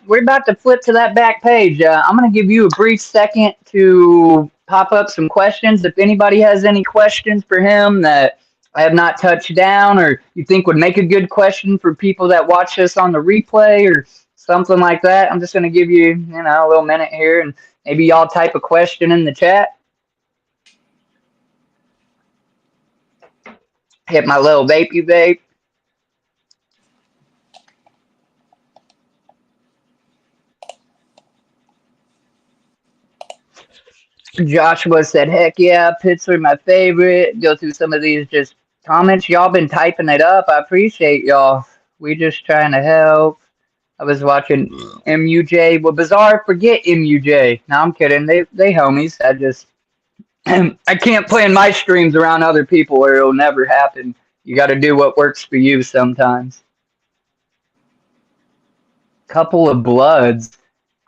We're about to flip to that back page. I'm going to give you a brief second to pop up some questions. If anybody has any questions for him that I have not touched down or you think would make a good question for people that watch us on the replay or something like that, I'm just going to give you, a little minute here and maybe y'all type a question in the chat. Hit my little vapey vape. Joshua said, heck yeah, Pits are my favorite. Go through some of these just comments. Y'all been typing it up. I appreciate y'all. We just trying to help. I was watching MUJ. Well, Bizarre, forget MUJ. No, I'm kidding. They homies. I just I can't plan my streams around other people or it'll never happen. You got to do what works for you sometimes. Couple of Bloods.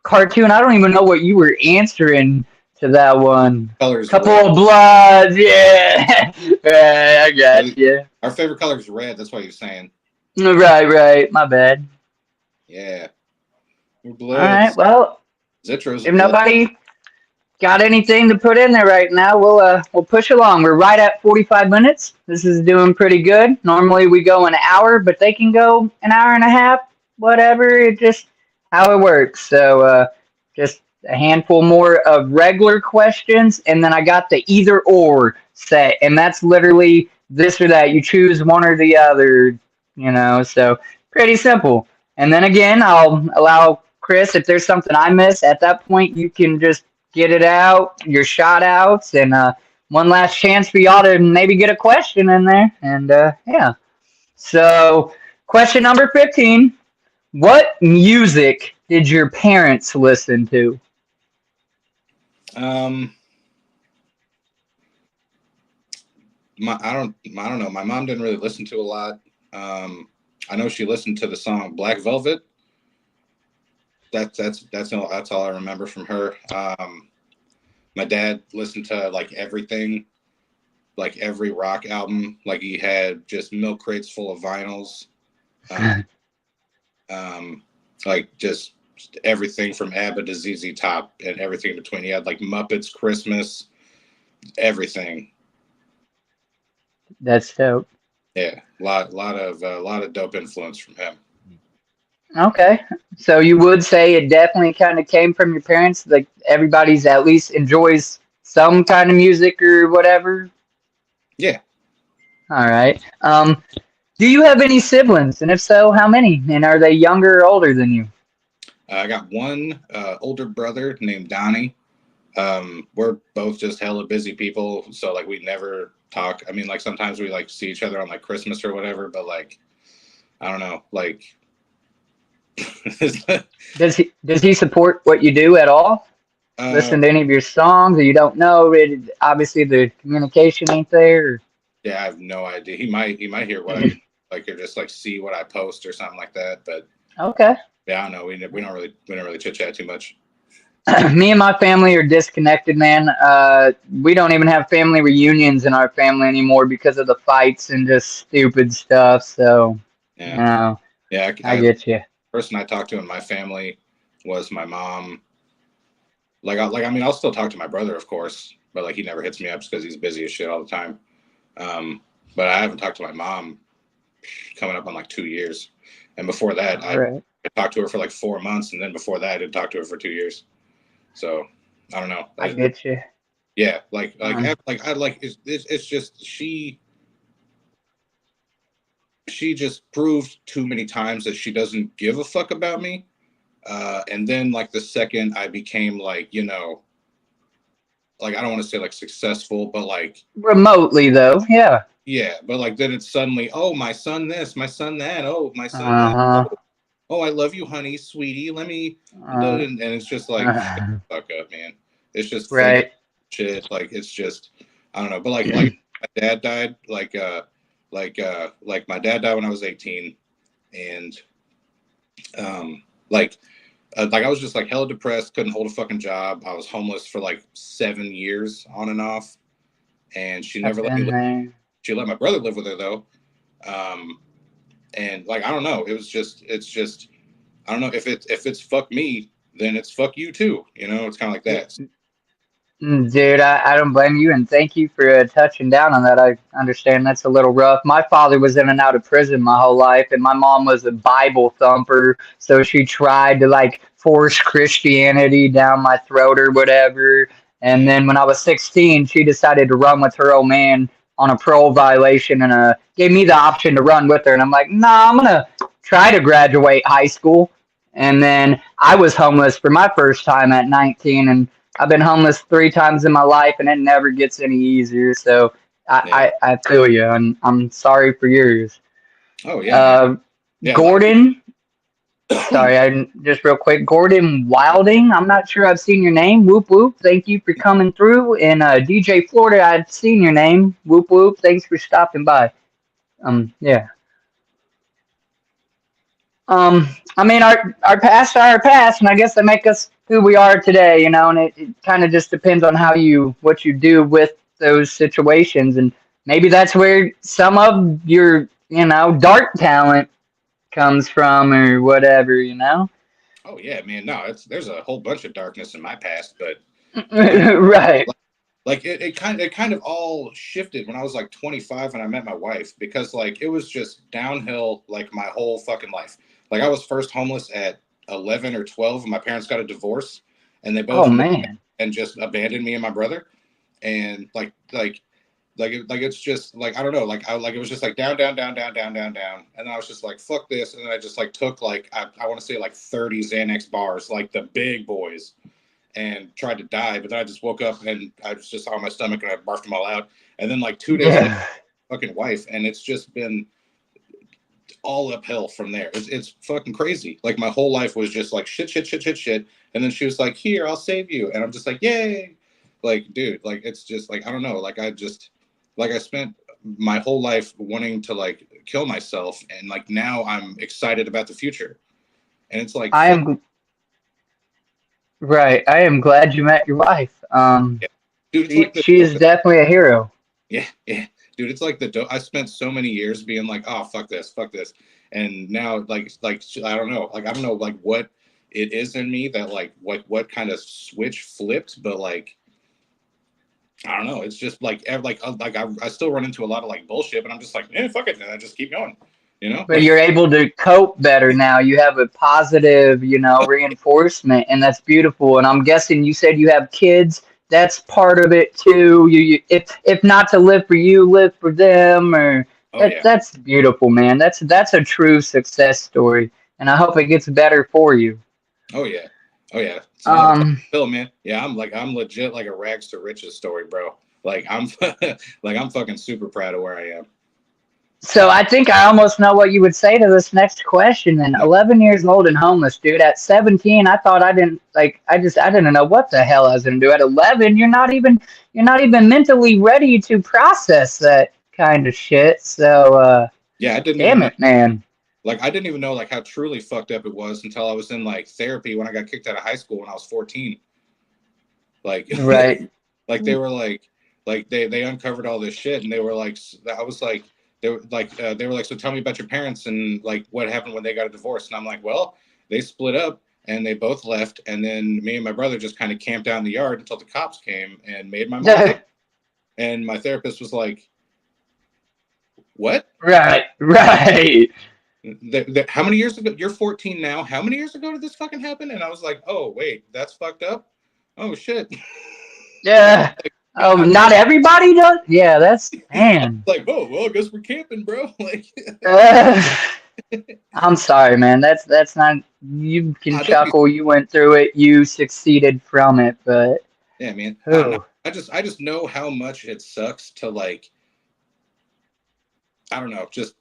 Cartoon, I don't even know what you were answering to that one. Colors Couple red. of Bloods, yeah. Right, I got you. Our favorite color is red. That's what you're saying. Right. My bad. Yeah. We're All right, Bloods. well, Zitro's if nobody got anything to put in there right now, we'll push along. We're right at 45 minutes. This is doing pretty good. Normally we go an hour, but they can go an hour and a half, whatever. It just how it works. So just a handful more of regular questions, and then I got the either or set, and that's literally this or that. You choose one or the other, so pretty simple. And then again, I'll allow Chris, if there's something I miss at that point, you can just get it out, your shout outs, and one last chance for y'all to maybe get a question in there. And yeah. So, question number 15. What music did your parents listen to? I don't know. My mom didn't really listen to a lot. I know she listened to the song Black Velvet. That's all I remember from her. My dad listened to like everything, like every rock album. Like he had just milk crates full of vinyls. Like just everything from ABBA to ZZ Top and everything in between. He had like Muppets, Christmas, everything. That's dope. Yeah, a lot of dope influence from him. Okay. So you would say it definitely kind of came from your parents, like everybody's at least enjoys some kind of music or whatever? Yeah. All right. Do you have any siblings? And if so, how many? And are they younger or older than you? I got one older brother named Donnie. We're both just hella busy people, so like we never talk. I mean, like sometimes we like see each other on like Christmas or whatever, but like I don't know, like Does he support what you do at all? Listen to any of your songs, or you don't know? Obviously, the communication ain't there. Or? Yeah, I have no idea. He might hear what I do, like or just like see what I post or something like that. But okay. Yeah, I don't know. We don't really chit chat too much. Me and my family are disconnected, man. We don't even have family reunions in our family anymore because of the fights and just stupid stuff. So, yeah, I get you. Person I talked to in my family was my mom. I mean, I'll still talk to my brother, of course, but like he never hits me up because he's busy as shit all the time. But I haven't talked to my mom coming up on like 2 years, and before that, I talked to her for like 4 months, and then before that, I didn't talk to her for 2 years. So I don't know. I get you. Yeah, it's just she just proved too many times that she doesn't give a fuck about me. And then like the second I became like, like I don't want to say like successful, but like remotely though, yeah. Yeah, but like then it's suddenly, oh, my son this, my son that, oh, my son that. Oh, I love you, honey, sweetie. Let me, and it's just like, fuck up, man. It's just right shit. Like it's just, I don't know. But like my dad died, like my dad died when I was 18, and like I was just like hella depressed, couldn't hold a fucking job. I was homeless for like 7 years on and off, and she never let me live. She let my brother live with her though. And like I don't know, it's just I don't know if it's fuck me, then it's fuck you too. It's kind of like that. Dude, I don't blame you, and thank you for touching down on that. I understand that's a little rough. My father was in and out of prison my whole life, and my mom was a Bible thumper, so she tried to like force Christianity down my throat or whatever. And then when I was 16, she decided to run with her old man on a parole violation and gave me the option to run with her. And I'm like, nah, I'm gonna try to graduate high school. And then I was homeless for my first time at 19, and I've been homeless 3 times in my life, and it never gets any easier. So I feel you, and I'm sorry for yours. Oh yeah, yeah. Gordon, sorry, I just real quick. Gordon Wilding, I'm not sure I've seen your name. Whoop whoop, thank you for coming through. And DJ Florida, I've seen your name. Whoop whoop, thanks for stopping by. Yeah. I mean, our past are our past, and I guess they make us who we are today, you know. And it kind of just depends on what you do with those situations, and maybe that's where some of your, dark talent comes from, or whatever, you know. Oh yeah, man. No, there's a whole bunch of darkness in my past, but Right. like it kind of all shifted when I was like 25 and I met my wife, because like it was just downhill like my whole fucking life. Like I was first homeless at 11 or 12, and my parents got a divorce, and they both Oh man. and just abandoned me and my brother. And it's just like, I don't know, like it was just like down, down, down, down, down, down, down. And then I was just like, fuck this. And then I just like took like I want to say like 30 Xanax bars, like the big boys, and tried to die. But then I just woke up and I was just on my stomach and I barfed them all out. And then like 2 days later, fucking wife, and it's just been all uphill from there. It's fucking crazy. Like my whole life was just like shit, shit, shit, shit, shit. And then she was like, here, I'll save you. And I'm just like, yay. Like, dude, like it's just like, I don't know. Like I spent my whole life wanting to like kill myself, and like now I'm excited about the future. And it's like, I am right. I am glad you met your wife. yeah. Dude, it's like She is definitely a hero. Yeah, yeah. Dude, it's like I spent so many years being like, oh, fuck this. And now like I don't know. Like I don't know like what it is in me that like what kind of switch flipped, but like I don't know. It's just like I still run into a lot of like bullshit, but I'm just like, fuck it, and I just keep going, you know. But you're able to cope better now. You have a positive, reinforcement, and that's beautiful. And I'm guessing you said you have kids. That's part of it too. If not to live for you, live for them. Or that's beautiful, man. That's a true success story, and I hope it gets better for you. Oh yeah. Phil, man. Yeah, I'm legit like a rags to riches story, bro. Like I'm fucking super proud of where I am. So I think I almost know what you would say to this next question. Then 11 years old and homeless, dude. At 17, I thought I didn't know what the hell I was gonna do. At 11, you're not even mentally ready to process that kind of shit. So yeah, I didn't. Damn it, man. Like I didn't even know like how truly fucked up it was until I was in like therapy when I got kicked out of high school when I was 14. Like right. Like they were like they uncovered all this shit, and they were like, I was like, they were like, so tell me about your parents and like what happened when they got a divorce. And I'm like, well, they split up and they both left, and then me and my brother just kind of camped out in the yard until the cops came and made my mom. And my therapist was like, what? Right. How many years ago? You're 14 now. How many years ago did this fucking happen? And I was like, oh wait, that's fucked up. Oh shit. Yeah. Like, oh, not everybody does. Yeah, that's man. Like, oh well, I guess we're camping, bro. Like. I'm sorry, man. That's not. You can chuckle. You went through it. You succeeded from it, but. Yeah, man. I just know how much it sucks to like. I don't know, just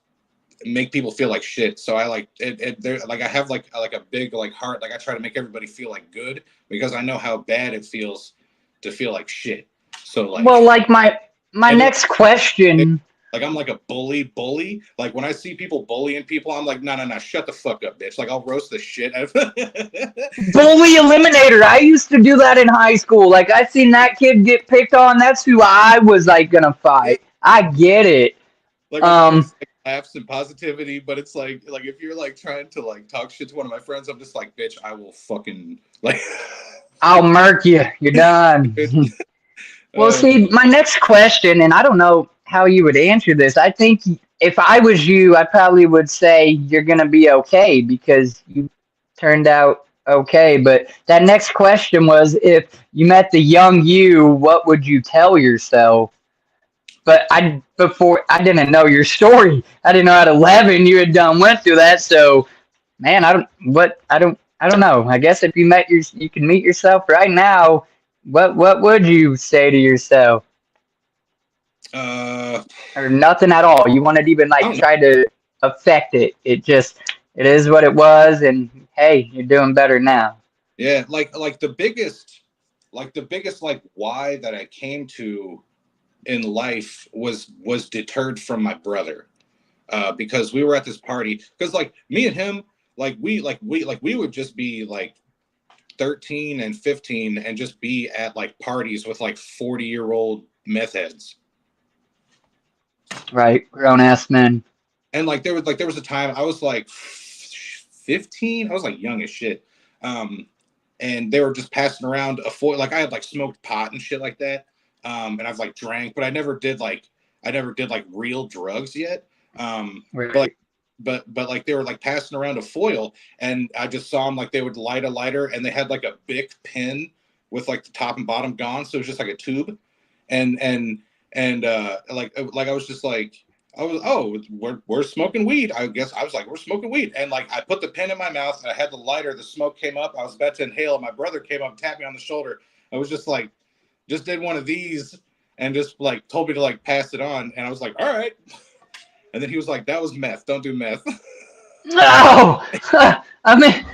make people feel like shit. So I like it there, like I have like a big like heart. Like I try to make everybody feel like good, because I know how bad it feels to feel like shit. So like, well, like my next question. Like I'm like a bully. Like when I see people bullying people, I'm like, no, shut the fuck up, bitch. Like I'll roast the shit out of Bully eliminator. I used to do that in high school. Like I seen that kid get picked on. That's who I was like gonna fight. I get it. Like laughs and positivity, but it's like if you're like trying to like talk shit to one of my friends, I'm just like, bitch, I will fucking like I'll murk you. You're done. Well, see, my next question, and I don't know how you would answer this. I think if I was you, I probably would say you're gonna be okay because you turned out okay. But that next question was, if you met the young you, what would you tell yourself? but before I didn't know your story. I didn't know at 11 you had went through that. So, man, I don't know. I guess if you can meet yourself right now, what would you say to yourself? Uh, Or nothing at all. You wouldn't even I like don't know. try to affect it. It is what it was, and hey, you're doing better now. Yeah, like the biggest like why that I came to in life was deterred from my brother. Because we were at this party, because like me and him, we would just be like 13 and 15 and just be at like parties with like 40-year-old meth heads. Right, grown ass men. And like there was a time I was like 15. I was like young as shit. And they were just passing around a foil. Like I had like smoked pot and shit like that. And I've like drank, but I never did like real drugs yet. But like Right. but like they were like passing around a foil, and I just saw them like they would light a lighter, and they had like a big pin with like the top and bottom gone, so it was just like a tube, and I was just like, we're smoking weed. I guess I was like, we're smoking weed, and like I put the pin in my mouth, and I had the lighter. The smoke came up. I was about to inhale. My brother came up, tapped me on the shoulder. I was just like, just did one of these, and just like told me to like pass it on, and I was like, all right. And then he was like, that was meth. Don't do meth. No, I mean,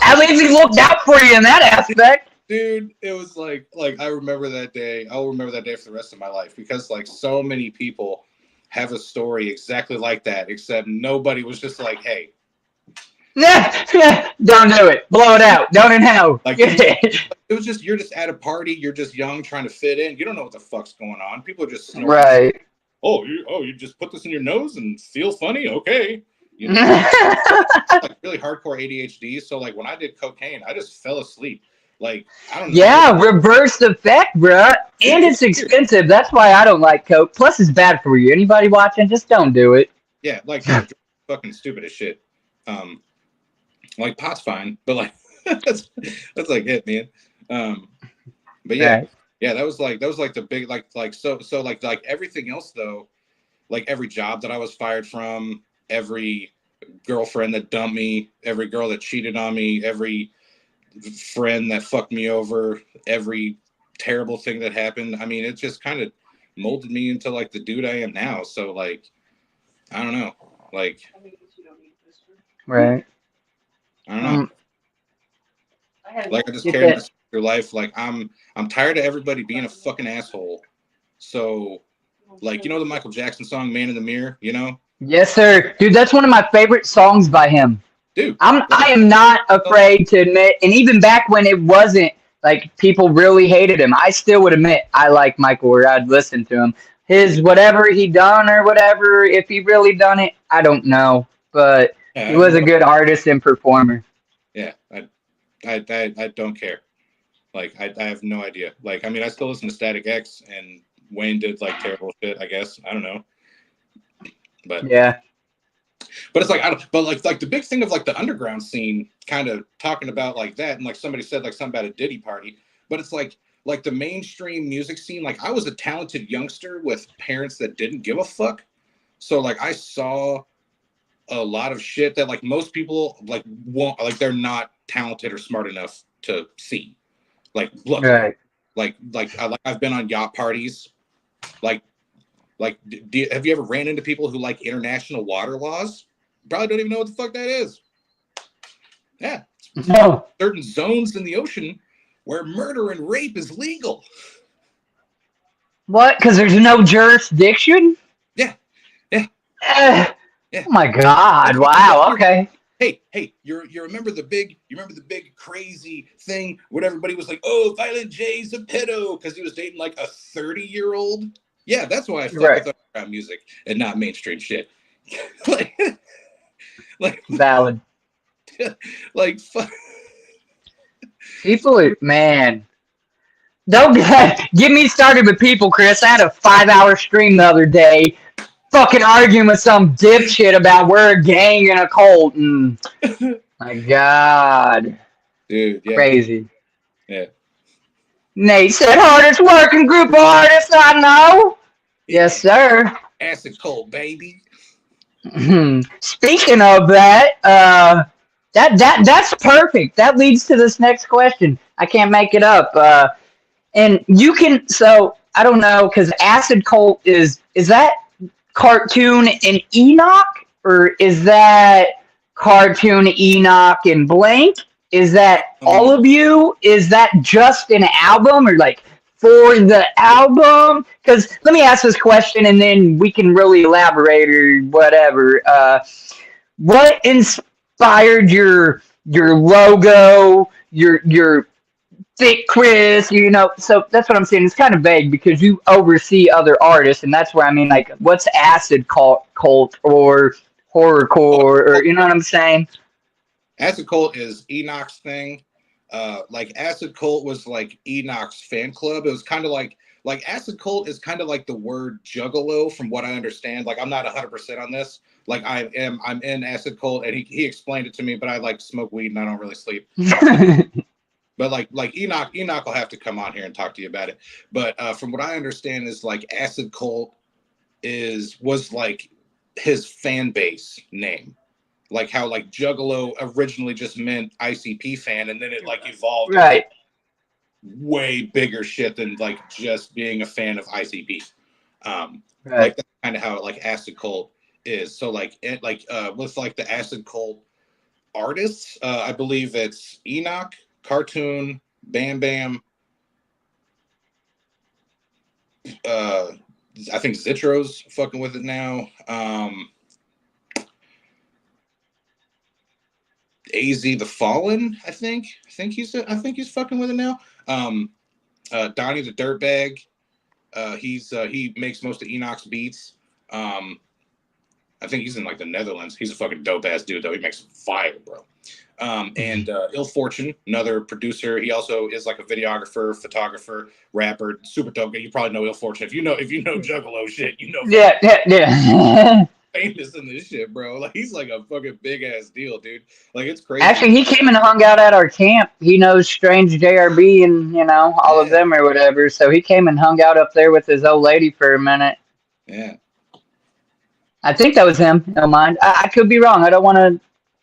at least he looked out for you in that aspect. Dude, it was like I remember that day. I'll remember that day for the rest of my life, because like so many people have a story exactly like that, except nobody was just like, hey, Don't do it. Blow it out. Don't inhale. like it was just you're just at a party, you're just young trying to fit in. You don't know what the fuck's going on. People are just snorting. Right. You just put this in your nose and feel funny, okay? You know, like really hardcore ADHD. So like when I did cocaine, I just fell asleep. Like I don't know. Yeah, reverse effect, bruh. And Dude, it's expensive. That's why I don't like Coke. Plus, it's bad for you. Anybody watching, just don't do it. yeah, like yeah, fucking stupid as shit. Um, like pot's fine, but like that's like it, man. Um, but yeah, Right. yeah, that was like the big like everything else though, like every job that I was fired from, every girlfriend that dumped me, every girl that cheated on me, every friend that fucked me over, every terrible thing that happened. I mean, it just kind of molded me into like the dude I am now. So like, I don't know, like Right. I don't know. Um, Like I just get carry that. myself through life. Like I'm tired of everybody being a fucking asshole. So like the Michael Jackson song "Man in the Mirror," Yes, sir. Dude, that's one of my favorite songs by him. dude. Like, I am not afraid to admit, and even back when it wasn't like people really hated him, I still would admit I like Michael, or I'd listen to him. His whatever he done or whatever, if he really done it, I don't know. But he yeah, was a good artist and performer. yeah, I don't care. Like I have no idea. Like I mean, I still listen to Static X, and Wayne did like terrible shit. I guess I don't know, but Yeah. it's like I don't. But like the big thing of like the underground scene, kind of talking about like that, and like somebody said like something about a Diddy party, but it's like the mainstream music scene. Like I was a talented youngster with parents that didn't give a fuck, so like I saw a lot of shit that like most people like won't, like they're not talented or smart enough to see. Like look, Right. I've been on yacht parties. Like have you ever ran into people who like international water laws? Probably don't even know what the fuck that is. Yeah, No. certain zones in the ocean where murder and rape is legal. What? Because there's no jurisdiction? Yeah, yeah, Eh, yeah. oh my God. That's why Wow. Okay. hey, you remember the big crazy thing when everybody was like, oh, Violent J's a pedo because he was dating like a 30-year-old. Yeah, that's why I fuck Right. with underground music and not mainstream shit. like, like, Valid. like, fuck. People, man. Don't get me started with people, Chris. I had a 5-hour stream the other day, fucking arguing with some dipshit about we're a gang and a cult. And my God, Dude, yeah, crazy. yeah. Nate said, hardest working group of artists I know. Yes, sir. Acid Cult, baby. Speaking of that, that's perfect. That leads to this next question. I can't make it up. And you can. So I don't know because Acid Cult is that cartoon and Enoch, or is that cartoon Enoch and Blank? Is that all of you? Is that just an album, or like for the album? Because let me ask this question, and then we can really elaborate or whatever. What inspired your logo, your Thicc Chriss, you know, so that's what I'm saying. It's kind of vague because you oversee other artists, and that's where I mean, like, what's acid cult or horrorcore, or you know what I'm saying? Acid Cult is Enoch's thing. Like Acid Cult was like Enoch's fan club. It was kind of like Acid Cult is kind of like the word Juggalo, from what I understand. Like I'm not 100% on this. Like I'm in Acid Cult, and he explained it to me, but I like smoke weed and I don't really sleep. But like Enoch will have to come on here and talk to you about it. But from what I understand is like Acid Cult was like his fan base name. Like how like Juggalo originally just meant ICP fan, and then it like evolved Right. way bigger shit than like just being a fan of ICP. Right. Like that's kind of how like Acid Cult is. So like it with like the Acid Cult artists, I believe it's Enoch, Cartoon, Bam Bam. I think Zitro's fucking with it now. AZ the Fallen, I think he's fucking with it now. Donnie the Dirtbag, he makes most of Enoch's beats. I think he's in like the Netherlands. He's a fucking dope ass dude though. He makes fire, bro. And Ill Fortune, another producer. He also is like a videographer, photographer, rapper, super dope guy. You probably know Ill Fortune. If you know Juggalo shit, you know. Yeah. Famous in this shit, bro. Like he's like a fucking big ass deal, dude. Like it's crazy. Actually, he came and hung out at our camp. He knows Strange JRB and you know all of them or whatever. So he came and hung out up there with his old lady for a minute. Yeah. I think that was him. No mind. I could be wrong. I don't want to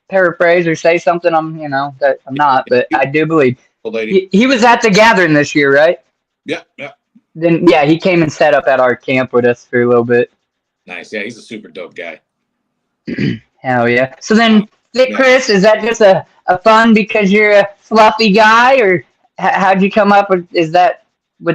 paraphrase or say something that I'm not, but I do believe he was at the gathering this year, right? Yeah. Then yeah, he came and set up at our camp with us for a little bit. Nice. Yeah, he's a super dope guy. Hell yeah. So then, Thicc Chriss, is that just a fun because you're a fluffy guy, or how'd you come up with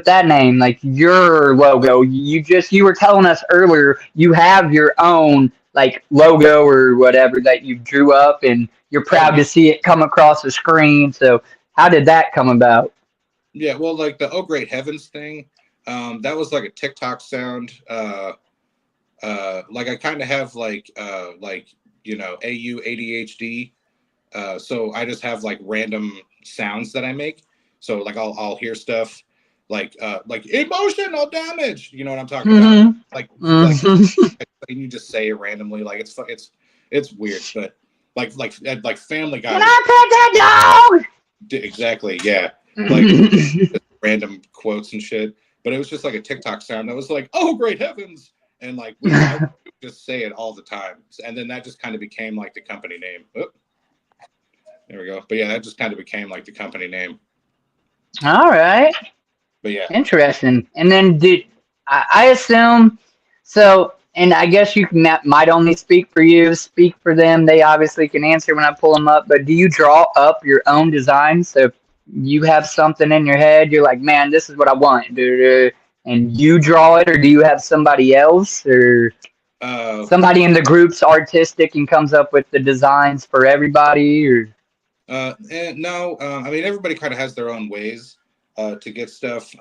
that name? Like your logo, you were telling us earlier you have your own like logo or whatever that you drew up, and you're proud to see it come across the screen. So how did that come about? Yeah, well, like the Oh Great Heavens thing, that was like a TikTok sound. Like I kind of have like you know AU ADHD, so I just have like random sounds that I make. So like I'll hear stuff like emotional damage. You know what I'm talking about? Like and you just say it randomly. Like it's weird, but like Family Guy. Can I pet that dog? Exactly, yeah. Like random quotes and shit. But it was just like a TikTok sound that was like, "Oh great heavens." And like we just say it all the time, and then that just kind of became like the company name. Oop. There we go. But yeah, that just kind of became like the company name. All right. But yeah, interesting. And then I assume so? And I guess you can might only speak for you, speak for them. They obviously can answer when I pull them up. But do you draw up your own designs? So if you have something in your head, you're like, man, this is what I want, dude. And you draw it, or do you have somebody else, or somebody in the group's artistic and comes up with the designs for everybody? Or no, I mean everybody kind of has their own ways to get stuff.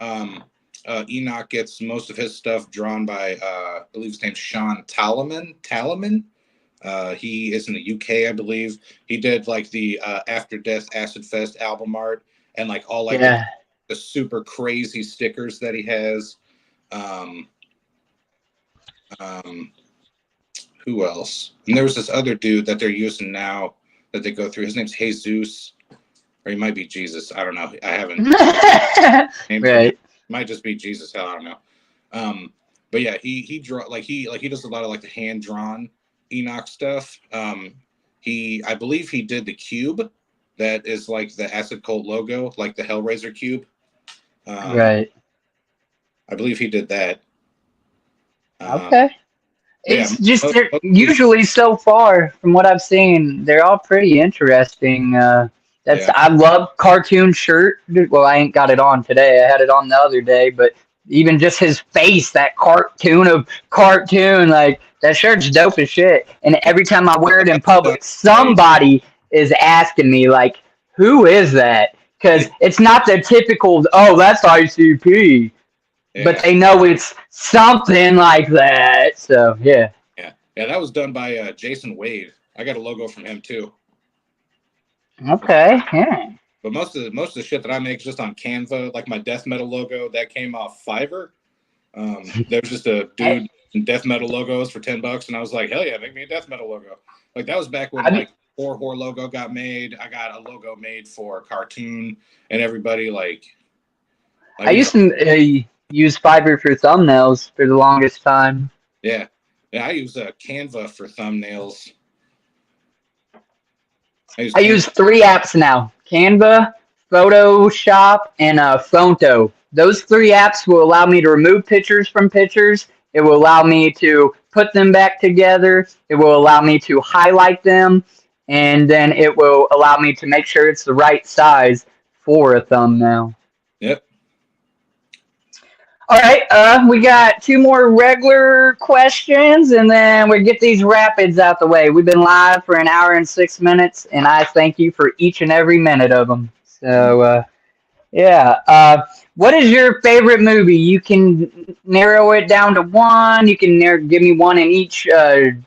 Enoch gets most of his stuff drawn by I believe his name's Sean Talaman. He is in the UK, I believe. He did like the After Death Acid Fest album art and like all like the super crazy stickers that he has. Who else? And there was this other dude that they're using now that they go through. His name's Jesus, or he might be Jesus. I don't know. I haven't. Right. Might just be Jesus. Hell, I don't know. but yeah, he draw he does a lot of like the hand drawn Enoch stuff. I believe he did the cube that is like the Acid Cult logo, like the Hellraiser cube. Right. I believe he did that. Okay. Yeah, It's just they're usually so far from what I've seen, they're all pretty interesting. That's yeah. I love cartoon shirt. Well, I ain't got it on today. I had it on the other day, but even just his face, that cartoon of cartoon, like that shirt's dope as shit. And every time I wear it in public, somebody is asking me like, "Who is that?" Because it's not the typical, "Oh, that's ICP." But Yeah. they know it's something like that. So yeah. Yeah, that was done by Jason Wade. I got a logo from him too. Okay. Yeah. But most of the shit that I make is just on Canva, like my death metal logo that came off Fiverr. There was just a dude in death metal logos for $10, and I was like, hell yeah, make me a death metal logo. Like that was back when like horror logo got made. I got a logo made for a cartoon, and everybody I used to use Fiverr for thumbnails for the longest time. Yeah, I use Canva for thumbnails. I use 3 apps now: Canva, Photoshop, and Phonto. Those 3 apps will allow me to remove pictures from pictures. It will allow me to put them back together. It will allow me to highlight them, and then it will allow me to make sure it's the right size for a thumbnail. Yep. All right, we got 2 more regular questions, and then we get these rapids out the way. We've been live for an hour and 6 minutes, and I thank you for each and every minute of them. So, yeah. What is your favorite movie? You can narrow it down to one. You can give me one in each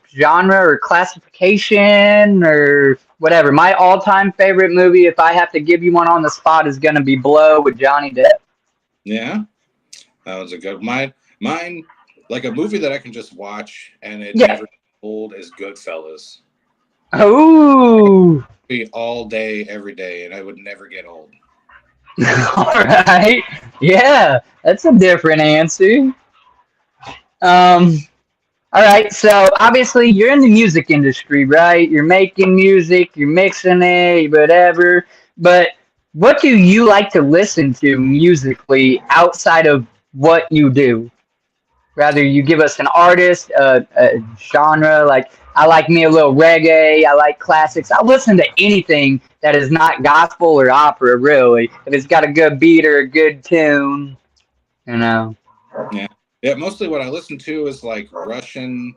genre or classification or whatever. My all-time favorite movie, if I have to give you one on the spot, is going to be Blow with Johnny Depp. Yeah. That was a good mine. Like a movie that I can just watch and it never gets old is Goodfellas. Oh, Be all day, every day, and I would never get old. All right, yeah, that's a different answer. All right, so obviously you're in the music industry, right? You're making music, you're mixing it, whatever. But what do you like to listen to musically outside of what you do? Rather, you give us an artist, a genre. Like I like me a little reggae. I like classics. I'll listen to anything that is not gospel or opera. Really, if it's got a good beat or a good tune, you know. Yeah. Mostly what I listen to is like Russian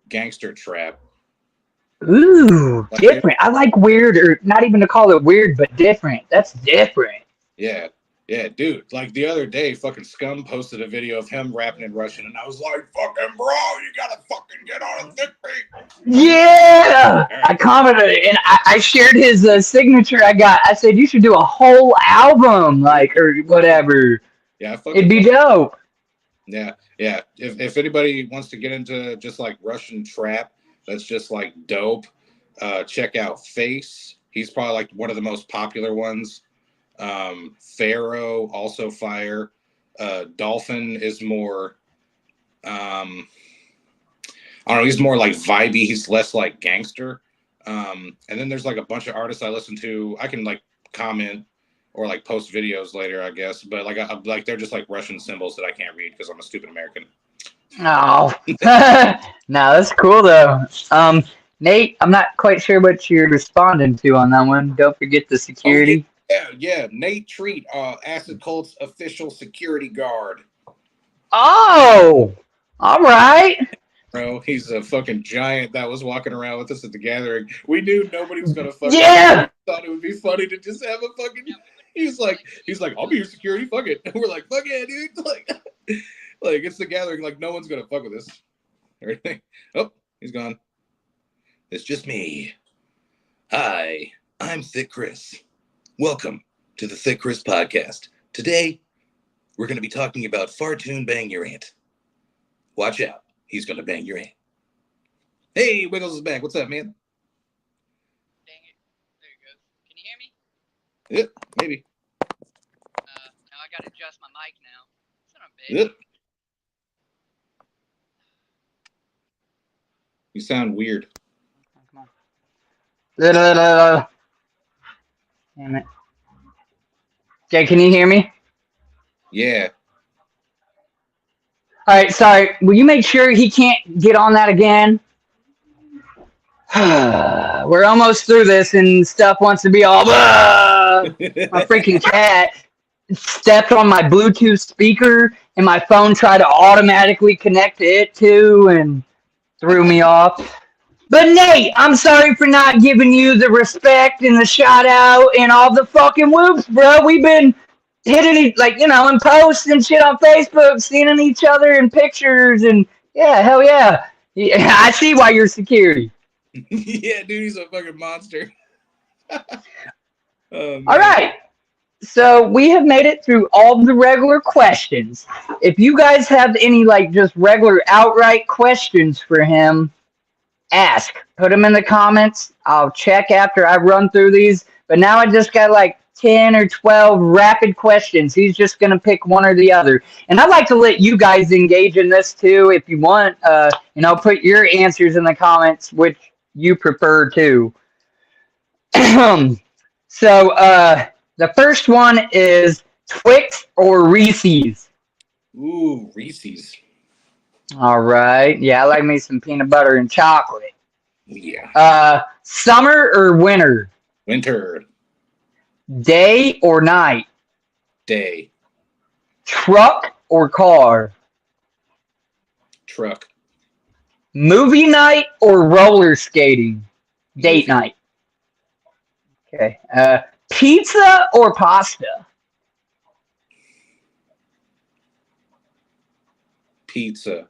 gangster trap. Ooh, like different. I like weird, or not even to call it weird, but different. That's different. Yeah. Yeah, dude. Like the other day, fucking Scum posted a video of him rapping in Russian, and I was like, fucking bro, you gotta fucking get on a thick beat. Yeah! Right. I commented, and I shared his signature I got. I said, you should do a whole album, like, or whatever. Yeah, it'd be dope. Yeah. If anybody wants to get into just like Russian trap, that's just like dope, check out Face. He's probably like one of the most popular ones. Pharaoh, also fire. Dolphin is more I don't know, he's more like vibey, he's less like gangster. And then there's like a bunch of artists I listen to. I can like comment or like post videos later, I guess, but like they're just like Russian symbols that I can't read because I'm a stupid American. No. No, that's cool though. Nate, I'm not quite sure what you're responding to on that one. Don't forget the security. Oh, yeah. Nate Treat, Acid Cult's official security guard. Oh, all right. Bro, he's a fucking giant that was walking around with us at the gathering. We knew nobody was gonna fucking. Yeah. Thought it would be funny to just have a fucking. He's like, I'll be your security. Fuck it. And we're like, fuck yeah, dude. Like it's the gathering. Like no one's gonna fuck with us. Everything. Oh, he's gone. It's just me. Hi, I'm Thicc Criss. Welcome to the Thicc Criss podcast. Today, we're going to be talking about Fartoon Bang Your Aunt. Watch out. He's going to bang your aunt. Hey, Wiggles is back. What's up, man? Dang it. There you go. Can you hear me? Yep, maybe. Now I got to adjust my mic now. Son of a bitch. Yep. You sound weird. Come on. Damn it. Okay, can you hear me? Yeah. All right, sorry. Will you make sure he can't get on that again? We're almost through this, and stuff wants to be all. My freaking cat stepped on my Bluetooth speaker, and my phone tried to automatically connect to it too, and threw me off. But Nate, I'm sorry for not giving you the respect and the shout out and all the fucking whoops, bro. We've been hitting like in posts and shit on Facebook, seeing each other in pictures, and yeah, hell yeah. Yeah, I see why you're security. Yeah, dude, he's a fucking monster. Oh, All right. So we have made it through all the regular questions. If you guys have any like just regular outright questions for him, ask. Put them in the comments. I'll check after I run through these. But now I just got like 10 or 12 rapid questions. He's just going to pick one or the other. And I'd like to let you guys engage in this too if you want. Put your answers in the comments, which you prefer too. So the first one is Twix or Reese's? Ooh, Reese's. All right. Yeah, I like me some peanut butter and chocolate. Yeah. Summer or winter? Winter. Day or night? Day. Truck or car? Truck. Movie night or roller skating? Date night. Okay. Pizza or pasta? Pizza.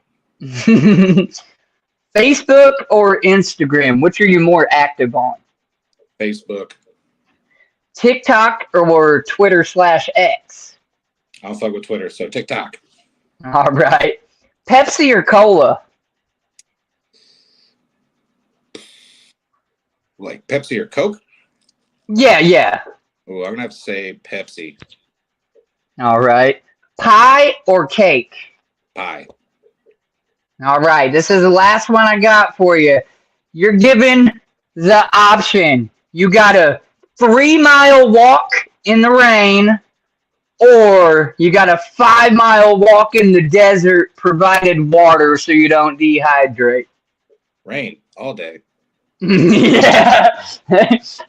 Facebook or Instagram? Which are you more active on? Facebook. TikTok or Twitter/X? I don't fuck with Twitter, so TikTok. All right. Pepsi or cola? Like Pepsi or Coke? Yeah. Oh, I'm gonna have to say Pepsi. All right. Pie or cake? Pie. All right. This is the last one I got for you. You're given the option. You got a 3-mile walk in the rain, or you got a 5-mile walk in the desert, provided water so you don't dehydrate. Rain all day. Yeah.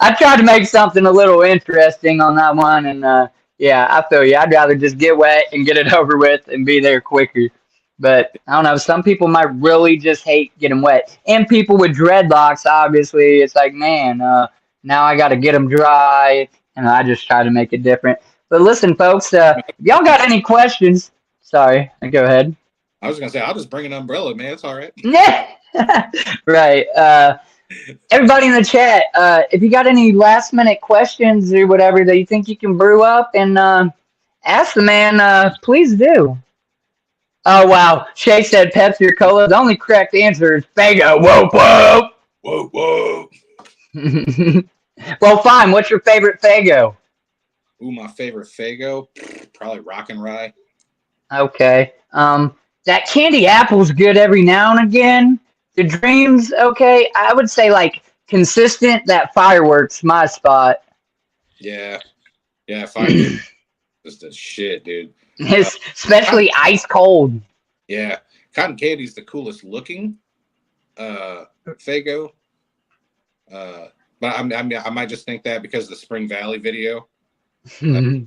I tried to make something a little interesting on that one, and yeah, I feel you. I'd rather just get wet and get it over with and be there quicker. But I don't know. Some people might really just hate getting wet, and people with dreadlocks, obviously, it's like, man, now I got to get them dry, and I just try to make it different. But listen, folks, if y'all got any questions, sorry, go ahead. I was gonna say I'll just bring an umbrella, man. It's all right. Yeah, right. Everybody in the chat, if you got any last minute questions or whatever that you think you can brew up and ask the man, please do. Oh wow, Shay said Pepsi or Cola. The only correct answer is Fago. Whoa. Whoa. Well, fine. What's your favorite Fago? Ooh, my favorite Fago, probably Rock and Rye. Okay. That candy apple's good every now and again. The Dreams, okay. I would say like consistent. That Fireworks, my spot. Yeah, Fireworks, just a shit, dude. Especially ice cold. Yeah, Cotton Candy's the coolest looking Fago. But I might just think that because of the Spring Valley video. No,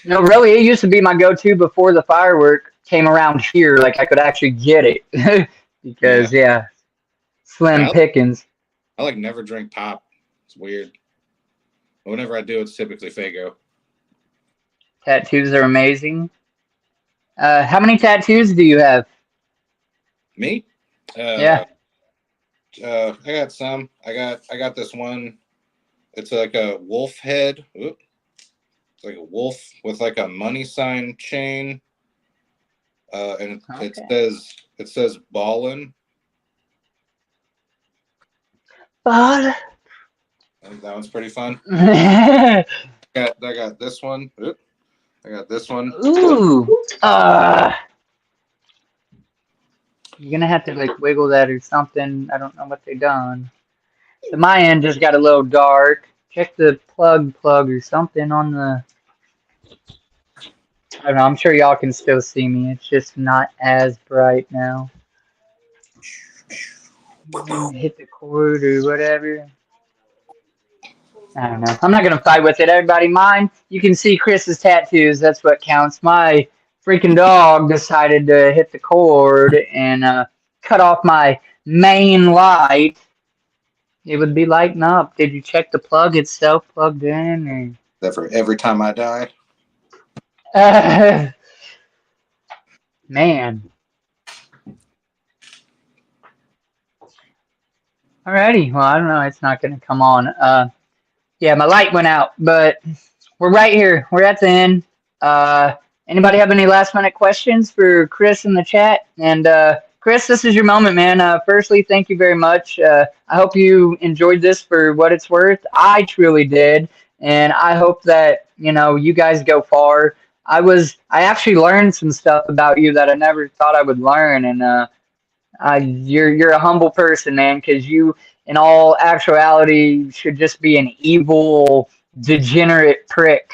really, it used to be my go-to before the firework came around here. Like I could actually get it because slim pickings. I like never drink pop. It's weird. But whenever I do, it's typically Fago. Tattoos are amazing. How many tattoos do you have? Me? Yeah. I got some. I got this one. It's like a wolf head. Oop. It's like a wolf with like a money sign chain. And it says ballin'. Ball. I think that one's pretty fun. I got this one. Oop. I got this one. Ooh. You're gonna have to like wiggle that or something. I don't know what they done. So my end just got a little dark. Check the plug or something on the. I don't know. I'm sure y'all can still see me. It's just not as bright now. Hit the cord or whatever. I don't know. I'm not gonna fight with it. Everybody, mine. You can see Chris's tattoos. That's what counts. My freaking dog decided to hit the cord and cut off my main light. It would be lighting up. Did you check the plug itself plugged in? That for every time I die. Or... man. Alrighty. Well, I don't know. It's not going to come on. Yeah, my light went out, but we're right here. We're at the end. Anybody have any last minute questions for Chris in the chat? And Chris, this is your moment, man. Firstly, thank you very much. I hope you enjoyed this for what it's worth. I truly did, and I hope that you guys go far. I actually learned some stuff about you that I never thought I would learn, and you're a humble person, man, because you, in all actuality, should just be an evil, degenerate prick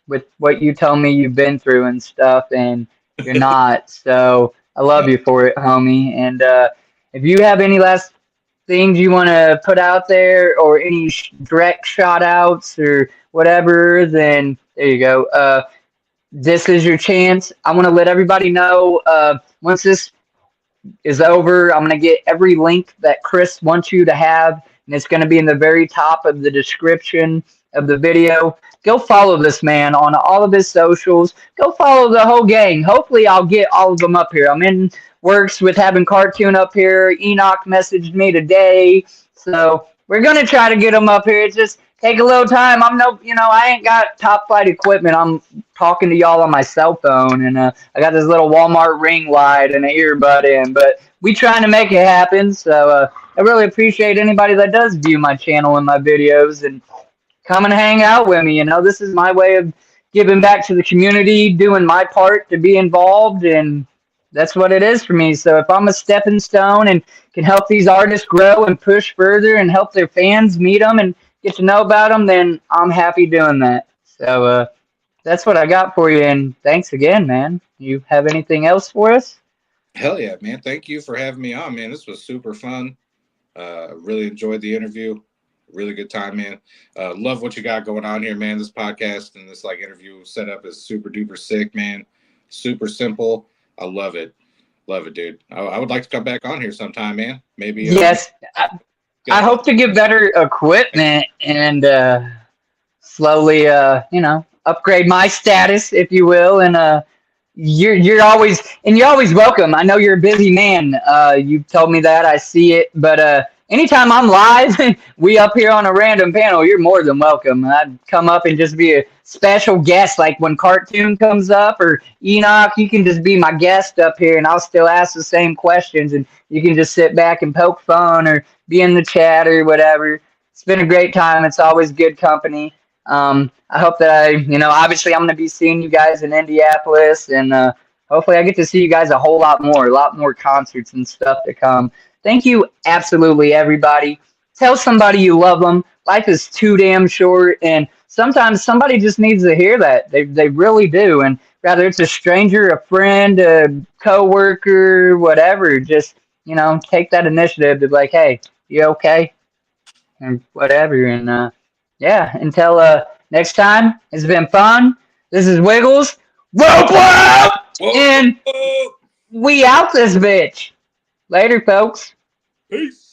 with what you tell me you've been through and stuff, and you're not. So I love you for it, homie. And if you have any last things you want to put out there or any direct shout outs or whatever, then there you go. This is your chance. I want to let everybody know once this is over, I'm going to get every link that Chris wants you to have, and it's going to be in the very top of the description of the video. Go follow this man on all of his socials. Go follow the whole gang. Hopefully, I'll get all of them up here. I'm in works with having Cartoon up here. Enoch messaged me today, so we're going to try to get them up here. It's just take a little time. I ain't got top flight equipment. I'm talking to y'all on my cell phone, and I got this little Walmart ring light and an earbud in, but we trying to make it happen. So I really appreciate anybody that does view my channel and my videos and come and hang out with me. This is my way of giving back to the community, doing my part to be involved, and that's what it is for me. So if I'm a stepping stone and can help these artists grow and push further and help their fans meet them and get to know about them, then I'm happy doing that. So that's what I got for you, and thanks again, man. You have anything else for us? Hell yeah, man. Thank you for having me on, man. This was super fun. Really enjoyed the interview. Really good time, man. Love what you got going on here, man. This podcast and this interview setup is super duper sick, man. Super simple. I love it. Love it, dude. I would like to come back on here sometime, man. Maybe. Yes. I hope to get better equipment and slowly, upgrade my status, if you will. And you're always welcome. I know you're a busy man. You've told me that. I see it. But anytime I'm live, we up here on a random panel, you're more than welcome. I'd come up and just be a special guest, like when Cartoon comes up or Enoch. You can just be my guest up here, and I'll still ask the same questions, and you can just sit back and poke fun or be in the chat or whatever. It's been a great time. It's always good company. I hope that obviously I'm going to be seeing you guys in Indianapolis, and hopefully I get to see you guys a lot more concerts and stuff to come. Thank you, absolutely, everybody. Tell somebody you love them. Life is too damn short, and sometimes somebody just needs to hear that. They really do, and whether it's a stranger, a friend, a coworker, whatever, just take that initiative to be like, hey, you okay? And whatever. And yeah, until next time, it's been fun. This is Wiggles. Whoa! And we out this bitch. Later, folks. Peace.